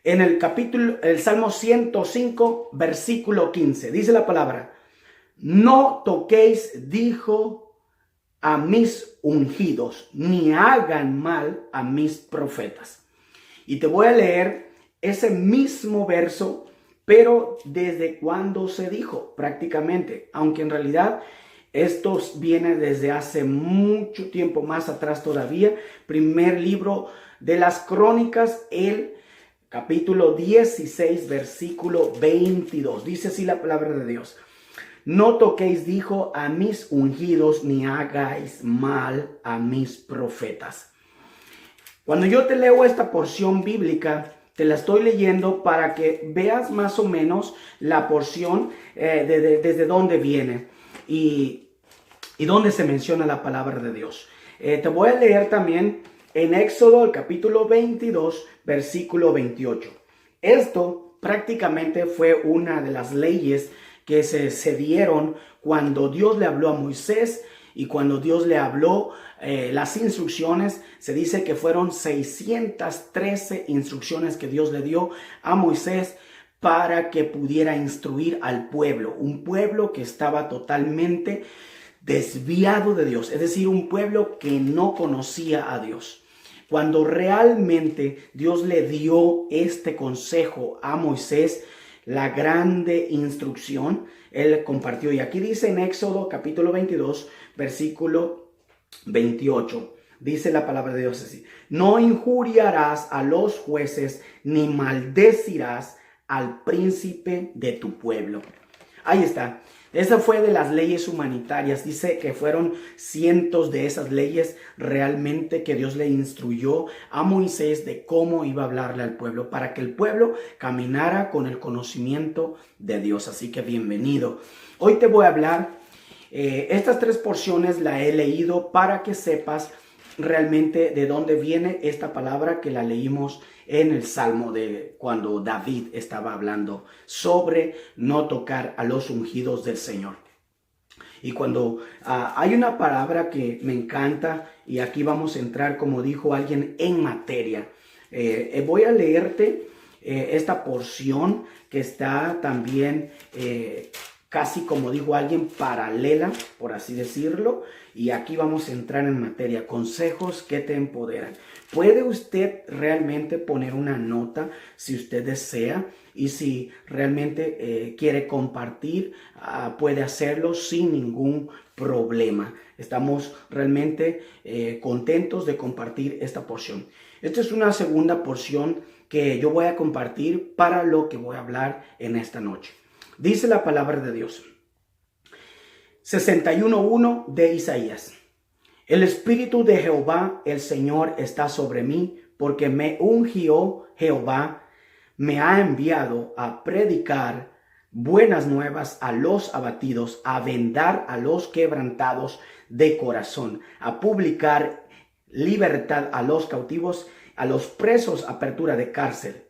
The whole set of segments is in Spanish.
En el Salmo 105, versículo 15, dice la palabra: no toquéis, dijo, a mis ungidos, ni hagan mal a mis profetas. Y te voy a leer ese mismo verso, pero desde cuando se dijo prácticamente, aunque en realidad esto viene desde hace mucho tiempo más atrás todavía. Primer libro de las Crónicas, el capítulo 16, versículo 22. Dice así la palabra de Dios: no toquéis, dijo, a mis ungidos, ni hagáis mal a mis profetas. Cuando yo te leo esta porción bíblica, te la estoy leyendo para que veas más o menos la porción desde dónde viene y dónde se menciona la palabra de Dios. Te voy a leer también en Éxodo, el capítulo 22, versículo 28. Esto prácticamente fue una de las leyes que se dieron cuando Dios le habló a Moisés y cuando Dios le habló las instrucciones. Se dice que fueron 613 instrucciones que Dios le dio a Moisés para que pudiera instruir al pueblo, un pueblo que estaba totalmente desviado de Dios, es decir, un pueblo que no conocía a Dios. Cuando realmente Dios le dio este consejo a Moisés, la grande instrucción, él compartió. Y aquí dice en Éxodo capítulo 22, versículo 28. Dice la palabra de Dios así: no injuriarás a los jueces, ni maldecirás al príncipe de tu pueblo. Ahí está. Esa fue de las leyes humanitarias. Dice que fueron cientos de esas leyes realmente que Dios le instruyó a Moisés de cómo iba a hablarle al pueblo para que el pueblo caminara con el conocimiento de Dios. Así que bienvenido. Hoy te voy a hablar, estas tres porciones la he leído para que sepas realmente de dónde viene esta palabra que la leímos en el Salmo de cuando David estaba hablando sobre no tocar a los ungidos del Señor. Y cuando hay una palabra que me encanta, y aquí vamos a entrar, como dijo alguien, en materia. Voy a leerte esta porción que está también casi, como dijo alguien, paralela, por así decirlo. Y aquí vamos a entrar en materia, consejos que te empoderan. Puede usted realmente poner una nota si usted desea, y si realmente quiere compartir, puede hacerlo sin ningún problema. Estamos realmente contentos de compartir esta porción. Esta es una segunda porción que yo voy a compartir para lo que voy a hablar en esta noche. Dice la palabra de Dios. 61:1 de Isaías. El Espíritu de Jehová, el Señor, está sobre mí, porque me ungió Jehová, me ha enviado a predicar buenas nuevas a los abatidos, a vendar a los quebrantados de corazón, a publicar libertad a los cautivos, a los presos, apertura de cárcel.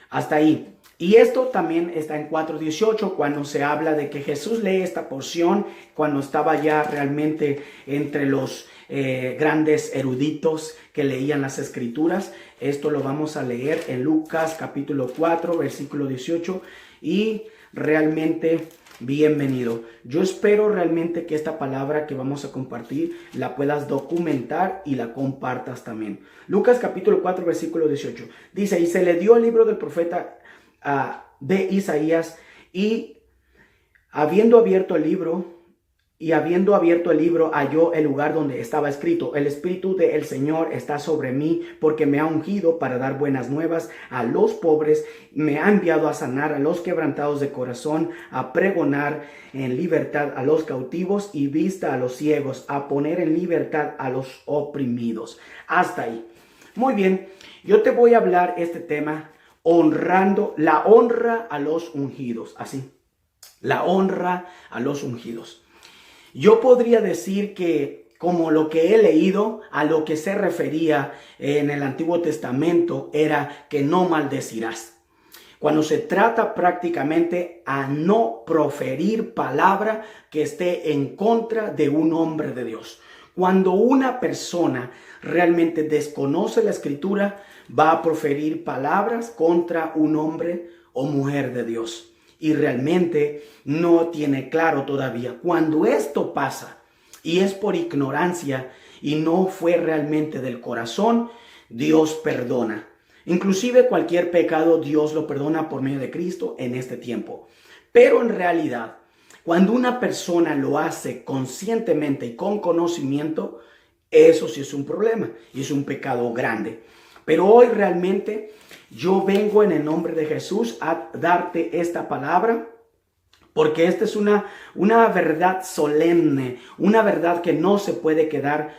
Hasta ahí. Y esto también está en 4:18, cuando se habla de que Jesús lee esta porción cuando estaba ya realmente entre los grandes eruditos que leían las escrituras. Esto lo vamos a leer en Lucas capítulo 4, versículo 18. Y realmente bienvenido. Yo espero realmente que esta palabra que vamos a compartir la puedas documentar y la compartas también. Lucas capítulo 4, versículo 18. Dice: y se le dio el libro del profeta de Isaías, y habiendo abierto el libro, halló el lugar donde estaba escrito: el Espíritu del Señor está sobre mí, porque me ha ungido para dar buenas nuevas a los pobres, me ha enviado a sanar a los quebrantados de corazón, a pregonar en libertad a los cautivos y vista a los ciegos, a poner en libertad a los oprimidos. Hasta ahí. Muy bien, yo te voy a hablar este tema, honrando, la honra a los ungidos. Así, la honra a los ungidos. Yo podría decir que, como lo que he leído, a lo que se refería en el Antiguo Testamento era que no maldecirás. Cuando se trata prácticamente a no proferir palabra que esté en contra de un hombre de Dios. Cuando una persona realmente desconoce la Escritura, va a proferir palabras contra un hombre o mujer de Dios. Y realmente no tiene claro todavía. Cuando esto pasa y es por ignorancia y no fue realmente del corazón, Dios perdona. Inclusive cualquier pecado Dios lo perdona por medio de Cristo en este tiempo. Pero en realidad, cuando una persona lo hace conscientemente y con conocimiento, eso sí es un problema y es un pecado grande. Pero hoy realmente yo vengo en el nombre de Jesús a darte esta palabra, porque esta es una verdad solemne, una verdad que no se puede quedar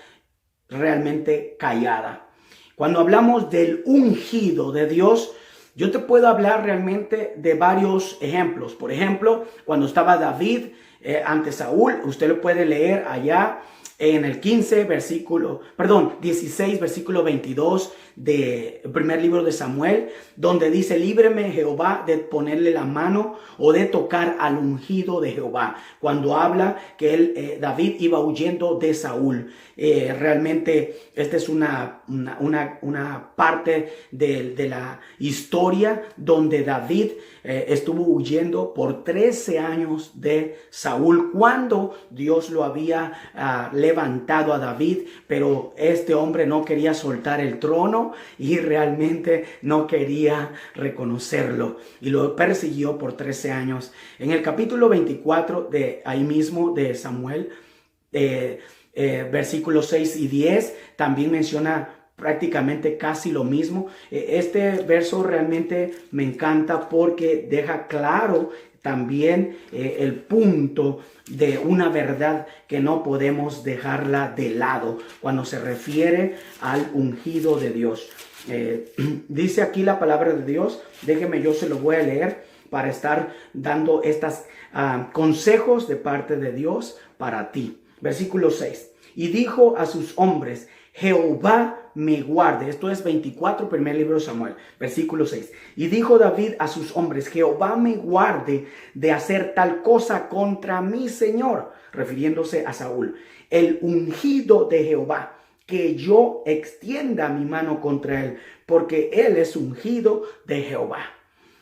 realmente callada. Cuando hablamos del ungido de Dios, yo te puedo hablar realmente de varios ejemplos. Por ejemplo, cuando estaba David ante Saúl, usted lo puede leer allá en el 16, versículo 22 del primer libro de Samuel, donde dice: líbreme Jehová de ponerle la mano o de tocar al ungido de Jehová. Cuando habla que David iba huyendo de Saúl. Realmente esta es una parte de la historia donde David estuvo huyendo por 13 años de Saúl, cuando Dios lo había levantado a David, pero este hombre no quería soltar el trono y realmente no quería reconocerlo y lo persiguió por 13 años. En el capítulo 24 de ahí mismo de Samuel, versículos 6 y 10, también menciona prácticamente casi lo mismo. Este verso realmente me encanta porque deja claro también el punto de una verdad que no podemos dejarla de lado cuando se refiere al ungido de Dios. Dice aquí la palabra de Dios, déjeme, yo se lo voy a leer para estar dando estos consejos de parte de Dios para ti. Versículo 6. Y dijo a sus hombres: Jehová me guarde. Esto es 24, primer libro de Samuel, versículo 6. Y dijo David a sus hombres: Jehová me guarde de hacer tal cosa contra mi Señor, refiriéndose a Saúl, el ungido de Jehová, que yo extienda mi mano contra él, porque él es ungido de Jehová.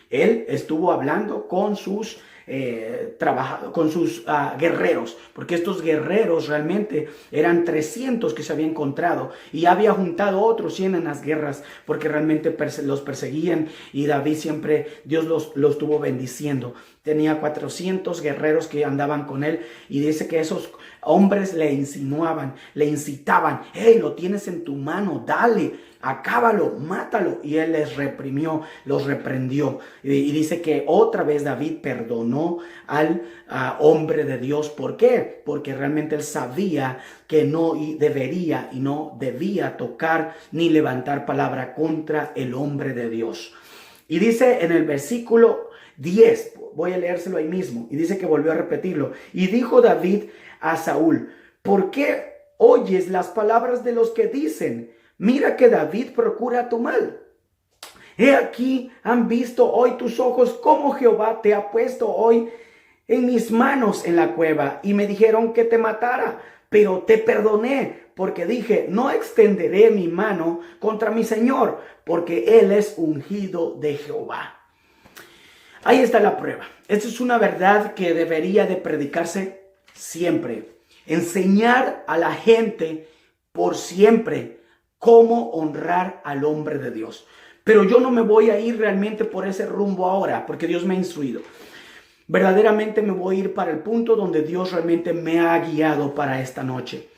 Él estuvo hablando con sus guerreros, porque estos guerreros realmente eran 300 que se había encontrado y había juntado otros 100 en las guerras, porque realmente los perseguían y David siempre, Dios los estuvo bendiciendo. Tenía 400 guerreros que andaban con él y dice que esos hombres le insinuaban, le incitaban: hey, lo tienes en tu mano, dale, acábalo, mátalo. Y él les reprimió, los reprendió. Y dice que otra vez David perdonó al hombre de Dios. ¿Por qué? Porque realmente él sabía que no debería y no debía tocar ni levantar palabra contra el hombre de Dios. Y dice en el versículo 10, voy a leérselo ahí mismo, y dice que volvió a repetirlo: y dijo David a Saúl: ¿por qué oyes las palabras de los que dicen: mira que David procura tu mal? He aquí, han visto hoy tus ojos cómo Jehová te ha puesto hoy en mis manos en la cueva, y me dijeron que te matara, pero te perdoné, porque dije: no extenderé mi mano contra mi Señor, porque él es ungido de Jehová. Ahí está la prueba. Esta es una verdad que debería de predicarse siempre. Enseñar a la gente por siempre cómo honrar al hombre de Dios. Pero yo no me voy a ir realmente por ese rumbo ahora, porque Dios me ha instruido. Verdaderamente me voy a ir para el punto donde Dios realmente me ha guiado para esta noche.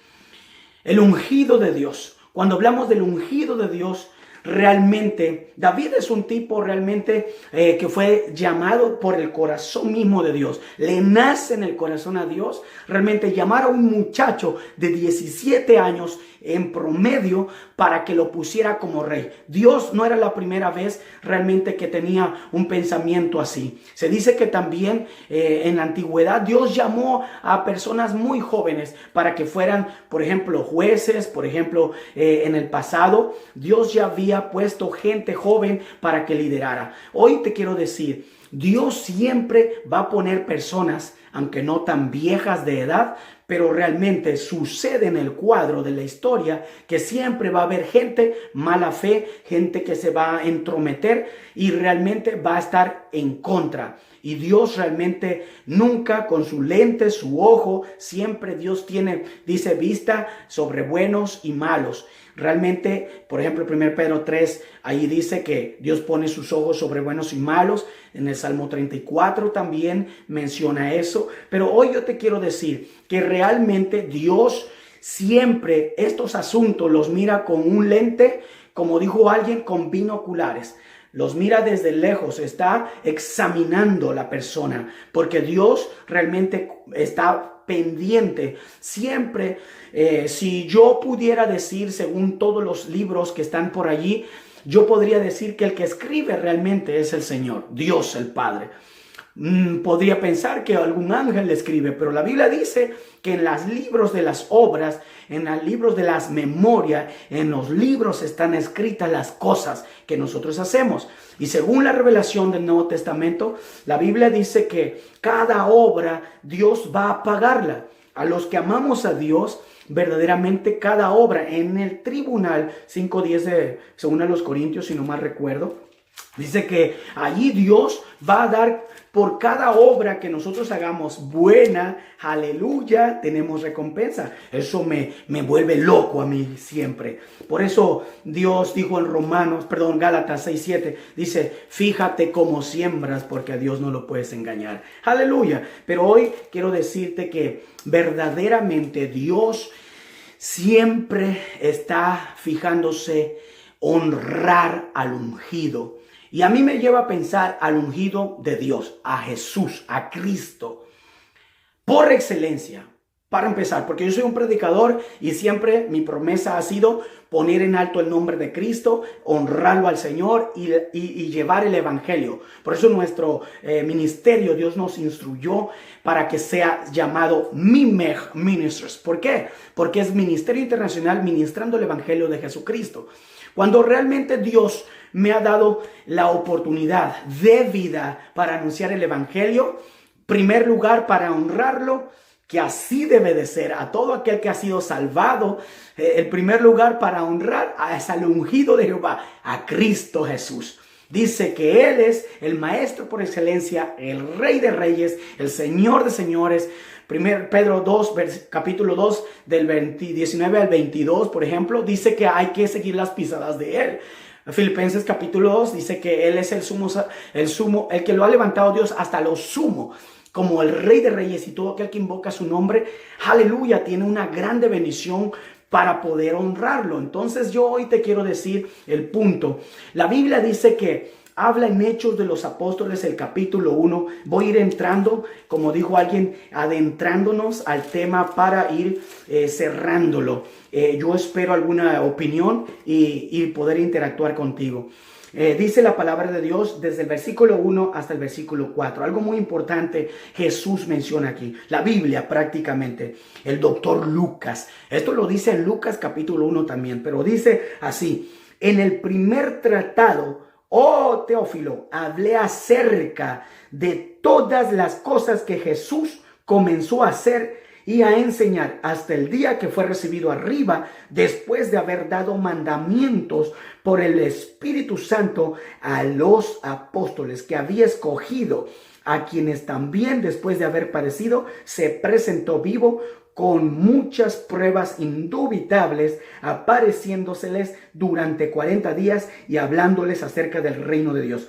El ungido de Dios. Cuando hablamos del ungido de Dios, realmente David es un tipo realmente que fue llamado por el corazón mismo de Dios. Le nace en el corazón a Dios realmente llamar a un muchacho de 17 años en promedio para que lo pusiera como rey. Dios no era la primera vez realmente que tenía un pensamiento así. Se dice que también en la antigüedad Dios llamó a personas muy jóvenes para que fueran, por ejemplo, jueces. Por ejemplo, en el pasado Dios ya había puesto gente joven para que liderara. Hoy te quiero decir, Dios siempre va a poner personas, aunque no tan viejas de edad, pero realmente sucede en el cuadro de la historia que siempre va a haber gente mala fe, gente que se va a entrometer y realmente va a estar en contra. Y Dios realmente nunca con su lente, su ojo, siempre Dios tiene, dice, vista sobre buenos y malos. Realmente, por ejemplo, 1 Pedro 3, ahí dice que Dios pone sus ojos sobre buenos y malos. En el Salmo 34 también menciona eso. Pero hoy yo te quiero decir que realmente Dios siempre estos asuntos los mira con un lente, como dijo alguien, con binoculares. Los mira desde lejos, está examinando la persona, porque Dios realmente está pendiente. Siempre, si yo pudiera decir, según todos los libros que están por allí, yo podría decir que el que escribe realmente es el Señor, Dios el Padre. Podría pensar que algún ángel le escribe, pero la Biblia dice que en los libros de las obras, en los libros de las memorias, en los libros están escritas las cosas que nosotros hacemos. Y según la revelación del Nuevo Testamento, la Biblia dice que cada obra Dios va a pagarla. A los que amamos a Dios, verdaderamente cada obra en el tribunal, 5:10 de según a los Corintios, si no mal recuerdo, dice que allí Dios va a dar por cada obra que nosotros hagamos buena, aleluya, tenemos recompensa. Eso me vuelve loco a mí siempre. Por eso Dios dijo en Gálatas 6:7, dice, fíjate cómo siembras, porque a Dios no lo puedes engañar. Aleluya. Pero hoy quiero decirte que verdaderamente Dios siempre está fijándose honrar al ungido. Y a mí me lleva a pensar al ungido de Dios, a Jesús, a Cristo, por excelencia. Para empezar, porque yo soy un predicador y siempre mi promesa ha sido poner en alto el nombre de Cristo, honrarlo al Señor y llevar el evangelio. Por eso nuestro ministerio, Dios nos instruyó para que sea llamado MIMEG Ministries. ¿Por qué? Porque es Ministerio Internacional ministrando el evangelio de Jesucristo. Cuando realmente Dios me ha dado la oportunidad de vida para anunciar el evangelio, primer lugar para honrarlo, que así debe de ser, a todo aquel que ha sido salvado, el primer lugar para honrar es al ungido de Jehová, a Cristo Jesús. Dice que Él es el maestro por excelencia, el Rey de Reyes, el Señor de Señores. 1 Pedro 2, capítulo 2, del 19 al 22, por ejemplo, dice que hay que seguir las pisadas de Él. Filipenses capítulo 2 dice que Él es el que lo ha levantado Dios hasta lo sumo, como el Rey de Reyes, y todo aquel que invoca su nombre, aleluya, tiene una grande bendición para poder honrarlo. Entonces yo hoy te quiero decir el punto. La Biblia dice que habla en Hechos de los Apóstoles, el capítulo 1. Voy a ir entrando, como dijo alguien, adentrándonos al tema para ir cerrándolo. Yo espero alguna opinión y poder interactuar contigo. Dice la palabra de Dios desde el versículo 1 hasta el versículo 4. Algo muy importante Jesús menciona aquí. La Biblia prácticamente. El doctor Lucas. Esto lo dice en Lucas capítulo 1 también. Pero dice así. En el primer tratado, oh Teófilo, hablé acerca de todas las cosas que Jesús comenzó a hacer y a enseñar hasta el día que fue recibido arriba, después de haber dado mandamientos por el Espíritu Santo a los apóstoles que había escogido, a quienes también después de haber padecido se presentó vivo con muchas pruebas indubitables, apareciéndoseles durante 40 días y hablándoles acerca del reino de Dios.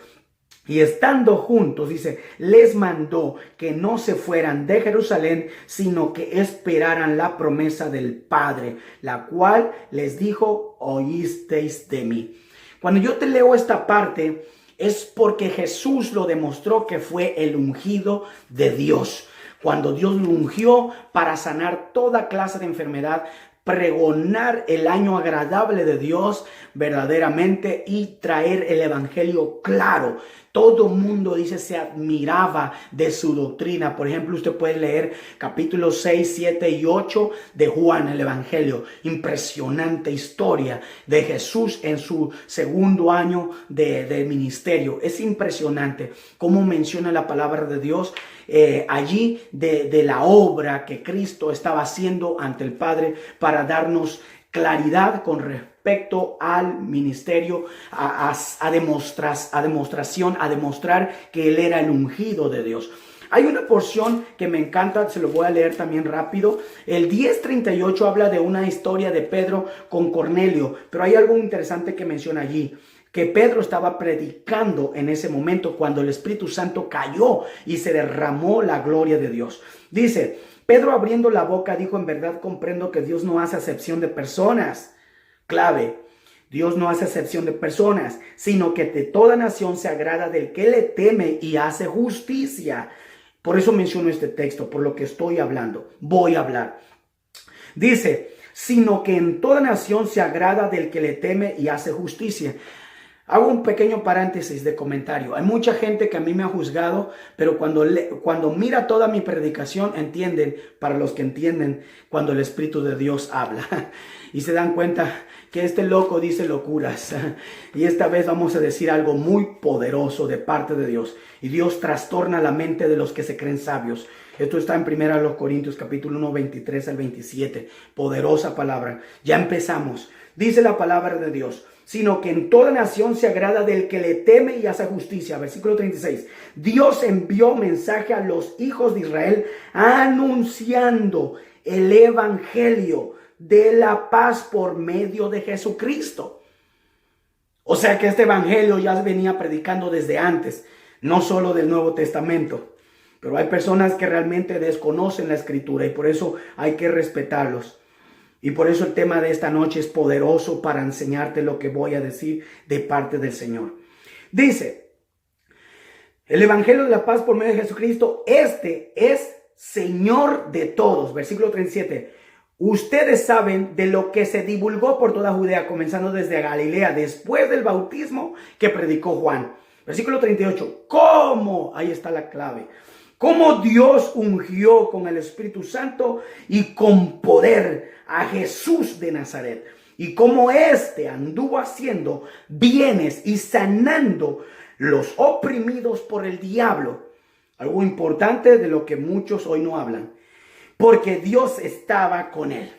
Y estando juntos, dice, les mandó que no se fueran de Jerusalén, sino que esperaran la promesa del Padre, la cual les dijo, oísteis de mí. Cuando yo te leo esta parte, es porque Jesús lo demostró que fue el ungido de Dios. Cuando Dios lo ungió para sanar toda clase de enfermedad, pregonar el año agradable de Dios verdaderamente y traer el evangelio claro. Todo el mundo, dice, se admiraba de su doctrina. Por ejemplo, usted puede leer capítulos 6, 7 y 8 de Juan, el evangelio. Impresionante historia de Jesús en su segundo año de ministerio. Es impresionante cómo menciona la palabra de Dios allí de la obra que Cristo estaba haciendo ante el Padre para darnos claridad con respecto al ministerio, a demostrar que Él era el ungido de Dios. Hay una porción que me encanta, se lo voy a leer también rápido. El 10:38 habla de una historia de Pedro con Cornelio, pero hay algo interesante que menciona allí, que Pedro estaba predicando en ese momento cuando el Espíritu Santo cayó y se derramó la gloria de Dios. Dice, Pedro abriendo la boca dijo, en verdad comprendo que Dios no hace acepción de personas. Clave, Dios no hace acepción de personas, sino que de toda nación se agrada del que le teme y hace justicia. Por eso menciono este texto, por lo que estoy hablando. Voy a hablar. Dice, sino que en toda nación se agrada del que le teme y hace justicia. Hago un pequeño paréntesis de comentario. Hay mucha gente que a mí me ha juzgado, pero cuando mira toda mi predicación, entienden, para los que entienden, cuando el Espíritu de Dios habla. Y se dan cuenta que este loco dice locuras. Y esta vez vamos a decir algo muy poderoso de parte de Dios. Y Dios trastorna la mente de los que se creen sabios. Esto está en 1 Corintios capítulo 1, 23 al 27. Poderosa palabra. Ya empezamos. Dice la palabra de Dios, sino que en toda nación se agrada del que le teme y hace justicia. Versículo 36. Dios envió mensaje a los hijos de Israel anunciando el evangelio de la paz por medio de Jesucristo. O sea que este evangelio ya venía predicando desde antes, no solo del Nuevo Testamento. Pero hay personas que realmente desconocen la Escritura y por eso hay que respetarlos. Y por eso el tema de esta noche es poderoso para enseñarte lo que voy a decir de parte del Señor. Dice, el evangelio de la paz por medio de Jesucristo, este es Señor de todos. Versículo 37. Ustedes saben de lo que se divulgó por toda Judea, comenzando desde Galilea, después del bautismo que predicó Juan. Versículo 38. ¿Cómo? Ahí está la clave. Cómo Dios ungió con el Espíritu Santo y con poder a Jesús de Nazaret. Y cómo éste anduvo haciendo bienes y sanando los oprimidos por el diablo. Algo importante de lo que muchos hoy no hablan. Porque Dios estaba con él.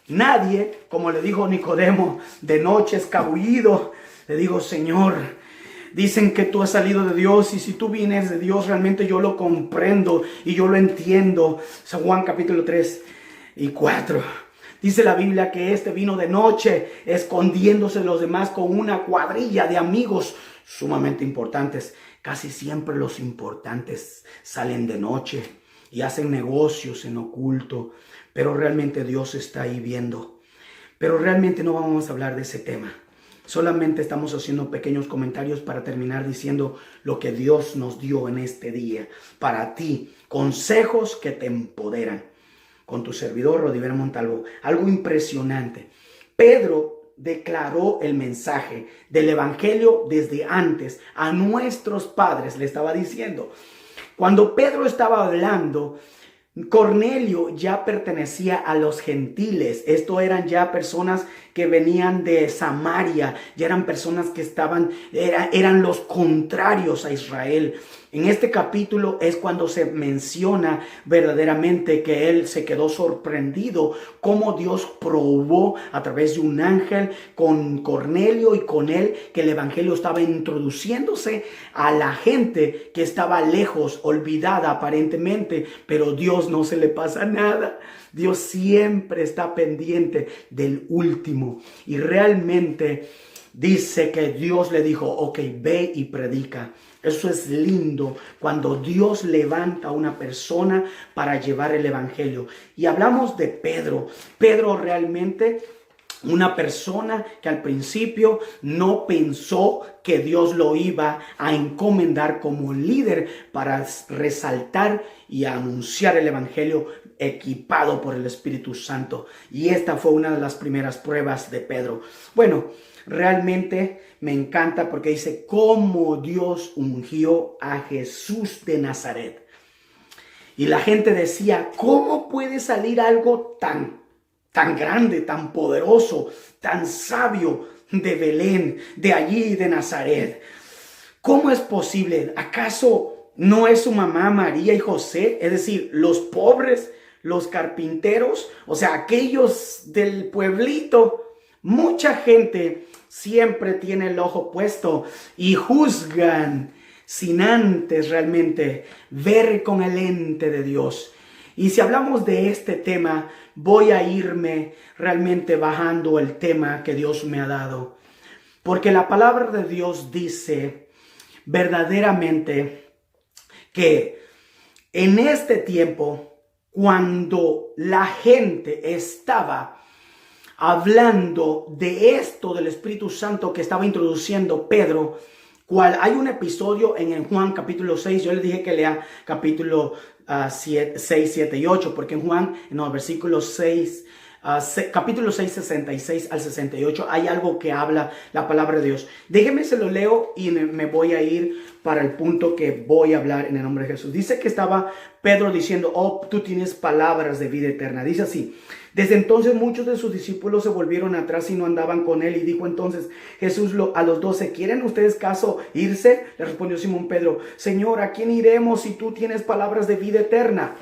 Nadie, como le dijo Nicodemo, de noche escabullido, le dijo, Señor, dicen que tú has salido de Dios y si tú vienes de Dios, realmente yo lo comprendo y yo lo entiendo. San Juan capítulo 3 y 4. Dice la Biblia que este vino de noche escondiéndose de los demás con una cuadrilla de amigos sumamente importantes. Casi siempre los importantes salen de noche y hacen negocios en oculto, pero realmente Dios está ahí viendo. Pero realmente no vamos a hablar de ese tema. Solamente estamos haciendo pequeños comentarios para terminar diciendo lo que Dios nos dio en este día. Para ti, consejos que te empoderan. Con tu servidor, Rodiver Montalvo. Algo impresionante. Pedro declaró el mensaje del evangelio desde antes. A nuestros padres le estaba diciendo. Cuando Pedro estaba hablando, Cornelio ya pertenecía a los gentiles. Esto eran ya personas que venían de Samaria, ya eran personas que eran los contrarios a Israel. En este capítulo es cuando se menciona verdaderamente que él se quedó sorprendido cómo Dios probó a través de un ángel con Cornelio y con él que el evangelio estaba introduciéndose a la gente que estaba lejos, olvidada aparentemente, pero Dios no se le pasa nada. Dios siempre está pendiente del último y realmente dice que Dios le dijo, ok, ve y predica. Eso es lindo cuando Dios levanta a una persona para llevar el evangelio. Y hablamos de Pedro. Pedro realmente, una persona que al principio no pensó que Dios lo iba a encomendar como líder para resaltar y anunciar el evangelio equipado por el Espíritu Santo. Y esta fue una de las primeras pruebas de Pedro. Bueno, realmente me encanta porque dice cómo Dios ungió a Jesús de Nazaret. Y la gente decía, ¿cómo puede salir algo tan grande, tan poderoso, tan sabio de Belén, de allí, de Nazaret? ¿Cómo es posible? ¿Acaso no es su mamá María y José? Es decir, los pobres, los carpinteros, o sea, aquellos del pueblito. Mucha gente siempre tiene el ojo puesto y juzgan sin antes realmente ver con el lente de Dios. Y si hablamos de este tema, voy a irme realmente bajando el tema que Dios me ha dado. Porque la palabra de Dios dice verdaderamente que en este tiempo, cuando la gente estaba hablando de esto del Espíritu Santo que estaba introduciendo Pedro, hay un episodio en Juan capítulo 6, yo le dije que lea capítulo 6, 7 y 8, porque en Juan, en los versículos 6, capítulo 6, 66 al 68, hay algo que habla la palabra de Dios. Déjeme se lo leo y me voy a ir para el punto que voy a hablar en el nombre de Jesús. Dice que estaba Pedro diciendo, oh, tú tienes palabras de vida eterna. Dice así: desde entonces muchos de sus discípulos se volvieron atrás y no andaban con él. Y dijo entonces Jesús a los 12, ¿quieren ustedes caso irse? Le respondió Simón Pedro, Señor, ¿a quién iremos si tú tienes palabras de vida eterna?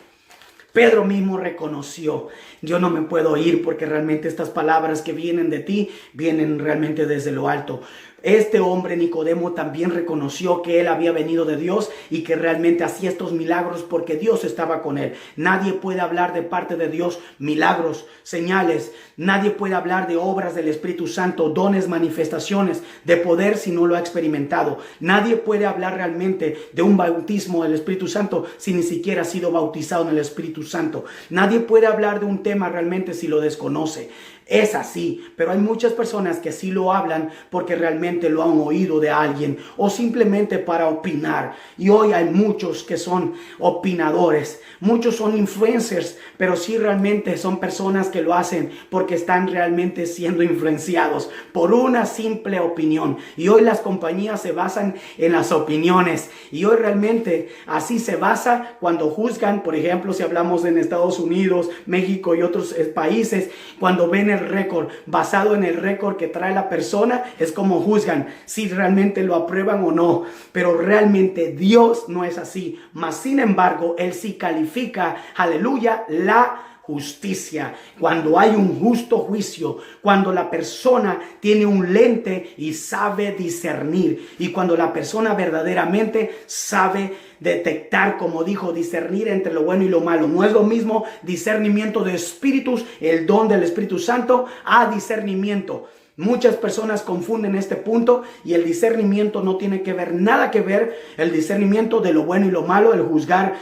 Pedro mismo reconoció, yo no me puedo ir porque realmente estas palabras que vienen de ti, vienen realmente desde lo alto. Este hombre Nicodemo también reconoció que él había venido de Dios y que realmente hacía estos milagros porque Dios estaba con él. Nadie puede hablar de parte de Dios milagros, señales. Nadie puede hablar de obras del Espíritu Santo, dones, manifestaciones de poder si no lo ha experimentado. Nadie puede hablar realmente de un bautismo del Espíritu Santo si ni siquiera ha sido bautizado en el Espíritu Santo. Nadie puede hablar de un tema realmente si lo desconoce. Es así, pero hay muchas personas que sí lo hablan porque realmente lo han oído de alguien o simplemente para opinar. Y hoy hay muchos que son opinadores, muchos son influencers, pero sí realmente son personas que lo hacen porque están realmente siendo influenciados por una simple opinión. Y hoy las compañías se basan en las opiniones y hoy realmente así se basa cuando juzgan. Por ejemplo, si hablamos en Estados Unidos, México y otros países, cuando ven el récord, basado en el récord que trae la persona, es como juzgan si realmente lo aprueban o no. Pero realmente Dios no es así. Mas sin embargo, Él sí califica, aleluya, la justicia. Cuando hay un justo juicio, cuando la persona tiene un lente y sabe discernir, y cuando la persona verdaderamente sabe detectar, como dijo, discernir entre lo bueno y lo malo. No es lo mismo discernimiento de espíritus, el don del Espíritu Santo, a discernimiento. Muchas personas confunden este punto y el discernimiento no tiene que ver, nada que ver, el discernimiento de lo bueno y lo malo, el juzgar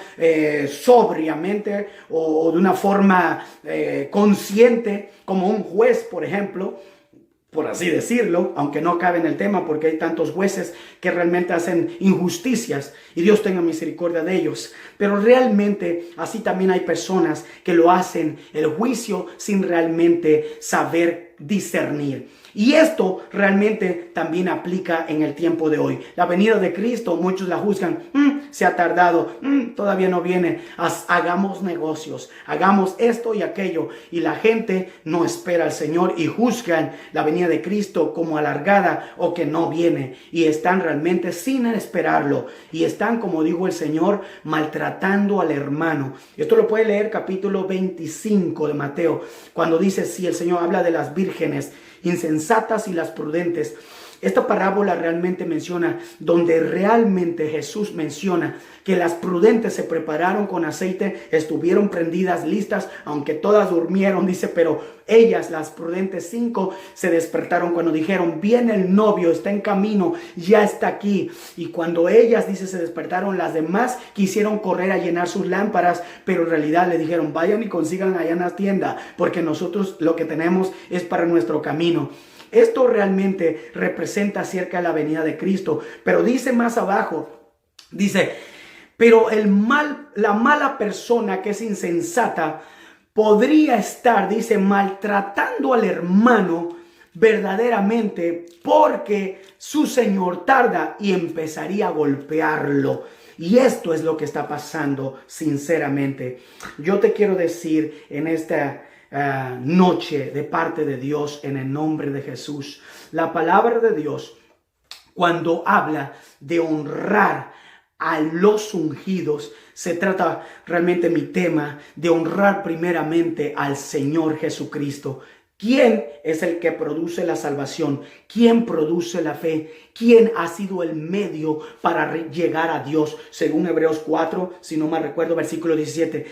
sobriamente o de una forma consciente, como un juez, por ejemplo, por así decirlo, aunque no cabe en el tema porque hay tantos jueces que realmente hacen injusticias y Dios tenga misericordia de ellos. Pero realmente así también hay personas que lo hacen el juicio sin realmente saber discernir. Y esto realmente también aplica en el tiempo de hoy. La venida de Cristo, muchos la juzgan, se ha tardado, todavía no viene. Hagamos negocios, hagamos esto y aquello. Y la gente no espera al Señor y juzgan la venida de Cristo como alargada o que no viene. Y están realmente sin esperarlo. Y están, como dijo el Señor, maltratando al hermano. Esto lo puede leer capítulo 25 de Mateo, cuando dice, si el Señor habla de las vírgenes insensatas y las prudentes. Esta parábola realmente menciona, donde realmente Jesús menciona que las prudentes se prepararon con aceite, estuvieron prendidas, listas, aunque todas durmieron, dice, pero ellas, las prudentes 5, se despertaron cuando dijeron, viene el novio, está en camino, ya está aquí. Y cuando ellas, dice, se despertaron, las demás quisieron correr a llenar sus lámparas, pero en realidad le dijeron, vayan y consigan allá en la tienda, porque nosotros lo que tenemos es para nuestro camino. Esto realmente representa acerca de la venida de Cristo, pero dice más abajo, dice, Pero la mala persona que es insensata podría estar, dice, maltratando al hermano verdaderamente porque su señor tarda y empezaría a golpearlo. Y esto es lo que está pasando sinceramente. Yo te quiero decir en esta noche de parte de Dios, en el nombre de Jesús, la palabra de Dios, cuando habla de honrar a los ungidos, se trata realmente mi tema de honrar primeramente al Señor Jesucristo. ¿Quién es el que produce la salvación? ¿Quién produce la fe? ¿Quién ha sido el medio para llegar a Dios? Según Hebreos 4, si no mal recuerdo, versículo 17.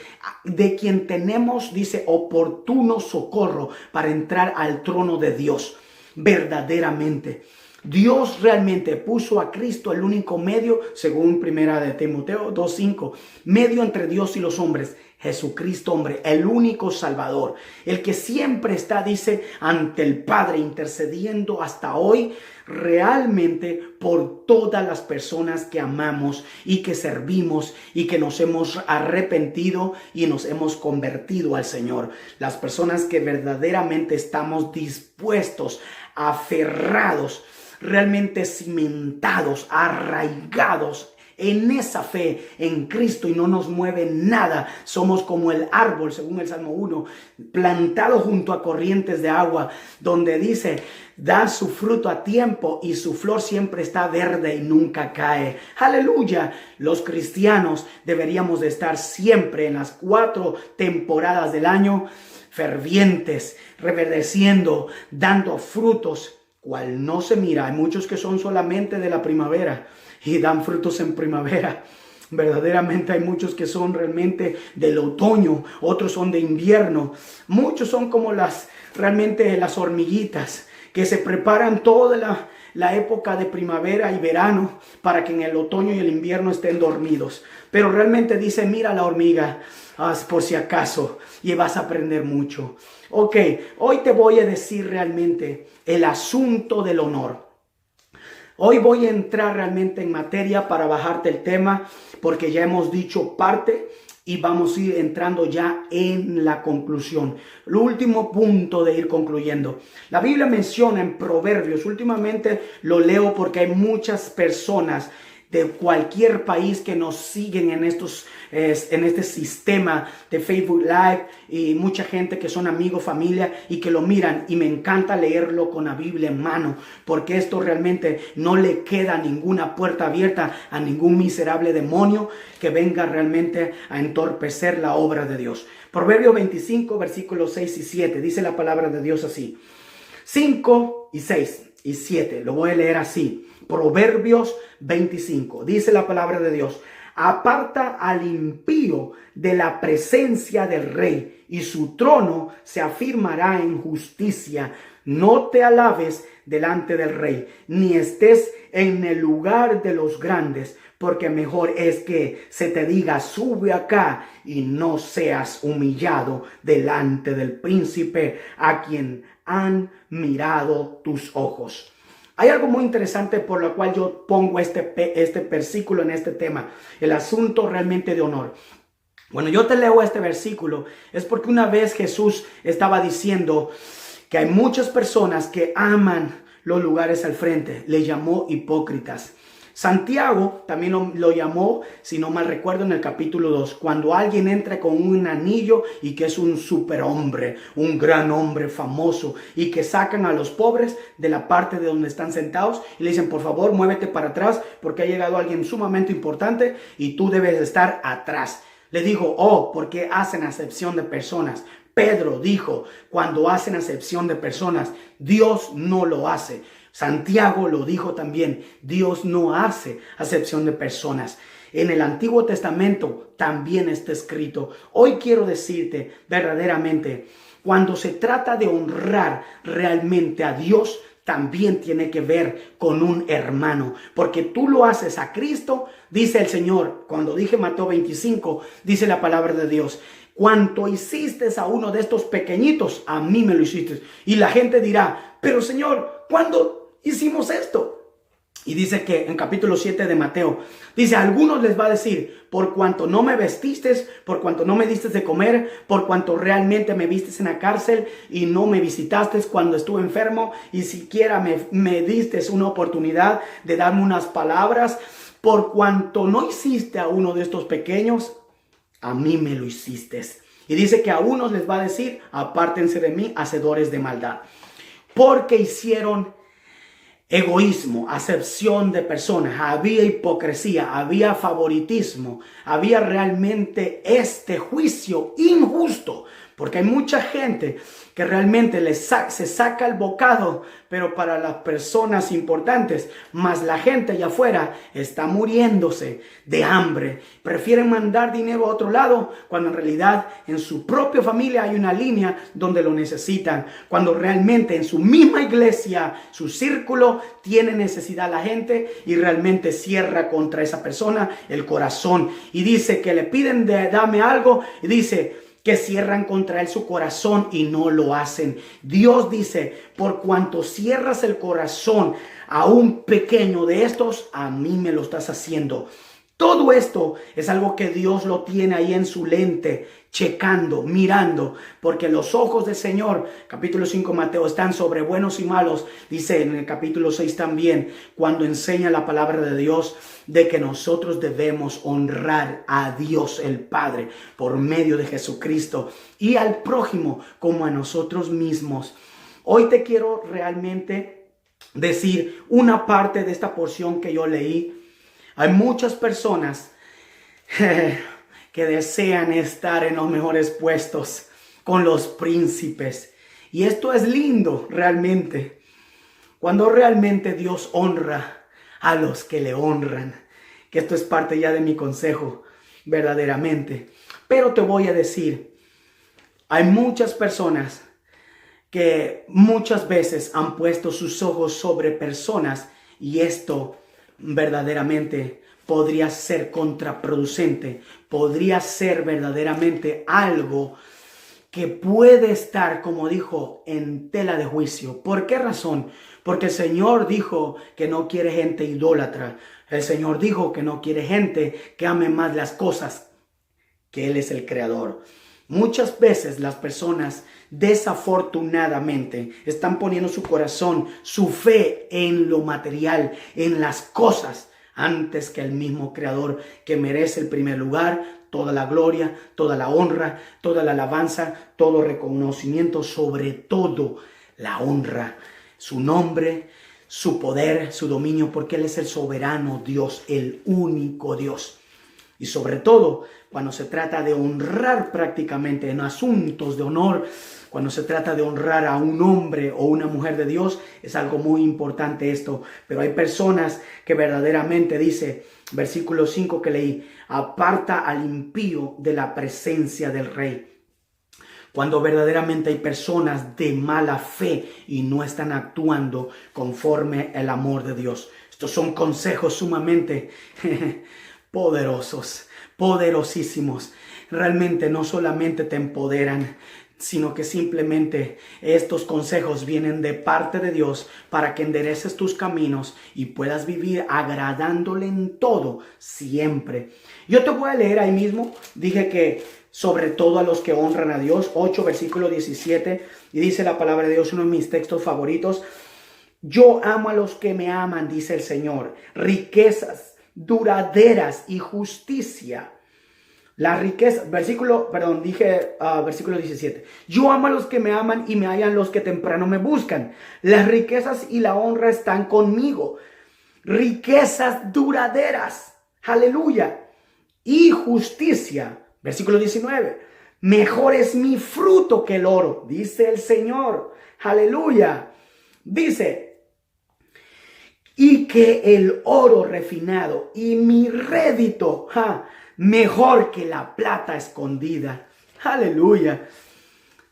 De quien tenemos, dice, oportuno socorro para entrar al trono de Dios. Verdaderamente. Dios realmente puso a Cristo el único medio, según primera de Timoteo 2:5, medio entre Dios y los hombres. Jesucristo, hombre, el único Salvador, el que siempre está, dice, ante el Padre, intercediendo hasta hoy realmente por todas las personas que amamos y que servimos y que nos hemos arrepentido y nos hemos convertido al Señor. Las personas que verdaderamente estamos dispuestos, aferrados, realmente cimentados, arraigados en esa fe en Cristo y no nos mueve nada. Somos como el árbol, según el Salmo 1, plantado junto a corrientes de agua, donde dice, da su fruto a tiempo y su flor siempre está verde y nunca cae. Aleluya. Los cristianos deberíamos de estar siempre en las 4 temporadas del año fervientes, reverdeciendo, dando frutos, cual no se mira. Hay muchos que son solamente de la primavera y dan frutos en primavera. Verdaderamente hay muchos que son realmente del otoño, otros son de invierno. Muchos son como realmente las hormiguitas que se preparan toda la época de primavera y verano para que en el otoño y el invierno estén dormidos. Pero realmente dice, mira la hormiga, por si acaso, y vas a aprender mucho. Ok, hoy te voy a decir realmente el asunto del honor. Hoy voy a entrar realmente en materia para bajarte el tema, porque ya hemos dicho parte y vamos a ir entrando ya en la conclusión. El último punto de ir concluyendo. La Biblia menciona en Proverbios, últimamente lo leo porque hay muchas personas de cualquier país que nos siguen en este sistema de Facebook Live y mucha gente que son amigos, familia y que lo miran, y me encanta leerlo con la Biblia en mano, porque esto realmente no le queda ninguna puerta abierta a ningún miserable demonio que venga realmente a entorpecer la obra de Dios. Proverbios 25, versículos 6 y 7, dice la palabra de Dios así. 5 y 6 y 7, lo voy a leer así. Proverbios 25, dice la palabra de Dios: aparta al impío de la presencia del rey, y su trono se afirmará en justicia. No te alabes delante del rey, ni estés en el lugar de los grandes, porque mejor es que se te diga, sube acá, y no seas humillado delante del príncipe a quien han mirado tus ojos. Hay algo muy interesante por lo cual yo pongo este versículo en este tema, el asunto realmente de honor. Bueno, yo te leo este versículo, es porque una vez Jesús estaba diciendo que hay muchas personas que aman los lugares al frente, le llamó hipócritas. Santiago también lo llamó, si no mal recuerdo, en el capítulo 2, cuando alguien entra con un anillo y que es un superhombre, un gran hombre famoso, y que sacan a los pobres de la parte de donde están sentados y le dicen, por favor, muévete para atrás porque ha llegado alguien sumamente importante y tú debes estar atrás. Le dijo, ¿por qué hacen acepción de personas? Pedro dijo, cuando hacen acepción de personas, Dios no lo hace. Santiago lo dijo también, Dios no hace acepción de personas. En el Antiguo Testamento también está escrito. Hoy quiero decirte verdaderamente, cuando se trata de honrar realmente a Dios, también tiene que ver con un hermano, porque tú lo haces a Cristo, dice el Señor. Cuando dije Mateo 25, dice la palabra de Dios, cuanto hiciste a uno de estos pequeñitos, a mí me lo hiciste. Y la gente dirá, pero Señor, ¿cuándo hicimos esto? Y dice que en capítulo 7 de Mateo, dice, a algunos les va a decir, por cuanto no me vestiste, por cuanto no me diste de comer, por cuanto realmente me vistes en la cárcel y no me visitaste cuando estuve enfermo y siquiera me diste una oportunidad de darme unas palabras, por cuanto no hiciste a uno de estos pequeños, a mí me lo hiciste. Y dice que a unos les va a decir, apártense de mí, hacedores de maldad, porque hicieron egoísmo, acepción de personas, había hipocresía, había favoritismo, había realmente este juicio injusto, porque hay mucha gente que realmente se saca el bocado, pero para las personas importantes, más la gente allá afuera está muriéndose de hambre. Prefieren mandar dinero a otro lado, cuando en realidad en su propia familia hay una línea donde lo necesitan. Cuando realmente en su misma iglesia, su círculo, tiene necesidad la gente y realmente cierra contra esa persona el corazón. Y dice que le piden dame algo y dice que cierran contra él su corazón y no lo hacen. Dios dice, por cuanto cierras el corazón a un pequeño de estos, a mí me lo estás haciendo. Todo esto es algo que Dios lo tiene ahí en su lente, checando, mirando, porque los ojos del Señor, capítulo 5 Mateo, están sobre buenos y malos. Dice en el capítulo 6 también, cuando enseña la palabra de Dios, de que nosotros debemos honrar a Dios el Padre por medio de Jesucristo y al prójimo como a nosotros mismos. Hoy te quiero realmente decir una parte de esta porción que yo leí. Hay muchas personas que desean estar en los mejores puestos con los príncipes. Y esto es lindo realmente. Cuando realmente Dios honra a los que le honran. Que esto es parte ya de mi consejo verdaderamente. Pero te voy a decir, hay muchas personas que muchas veces han puesto sus ojos sobre personas y esto verdaderamente podría ser contraproducente, podría ser verdaderamente algo que puede estar, como dijo, en tela de juicio. ¿Por qué razón? Porque el Señor dijo que no quiere gente idólatra. El Señor dijo que no quiere gente que ame más las cosas, que Él es el creador. Muchas veces las personas desafortunadamente están poniendo su corazón, su fe en lo material, en las cosas, antes que el mismo creador que merece el primer lugar, toda la gloria, toda la honra, toda la alabanza, todo reconocimiento, sobre todo la honra, su nombre, su poder, su dominio, porque Él es el soberano Dios, el único Dios. Y sobre todo, cuando se trata de honrar prácticamente en asuntos de honor, cuando se trata de honrar a un hombre o una mujer de Dios, es algo muy importante esto. Pero hay personas que verdaderamente dice, versículo 5 que leí, aparta al impío de la presencia del rey. Cuando verdaderamente hay personas de mala fe y no están actuando conforme el amor de Dios. Estos son consejos sumamente poderosos, poderosísimos. Realmente no solamente te empoderan, sino que simplemente estos consejos vienen de parte de Dios para que endereces tus caminos y puedas vivir agradándole en todo, siempre. Yo te voy a leer ahí mismo, dije que sobre todo a los que honran a Dios, 8 versículo 17, y dice la palabra de Dios, uno de mis textos favoritos. Yo amo a los que me aman, dice el Señor, riquezas duraderas y justicia. La riqueza, versículo 17. Yo amo a los que me aman y me hallan los que temprano me buscan. Las riquezas y la honra están conmigo. Riquezas duraderas. Aleluya. Y justicia. Versículo 19. Mejor es mi fruto que el oro, dice el Señor. Aleluya. Dice, y que el oro refinado y mi rédito, mejor que la plata escondida. Aleluya.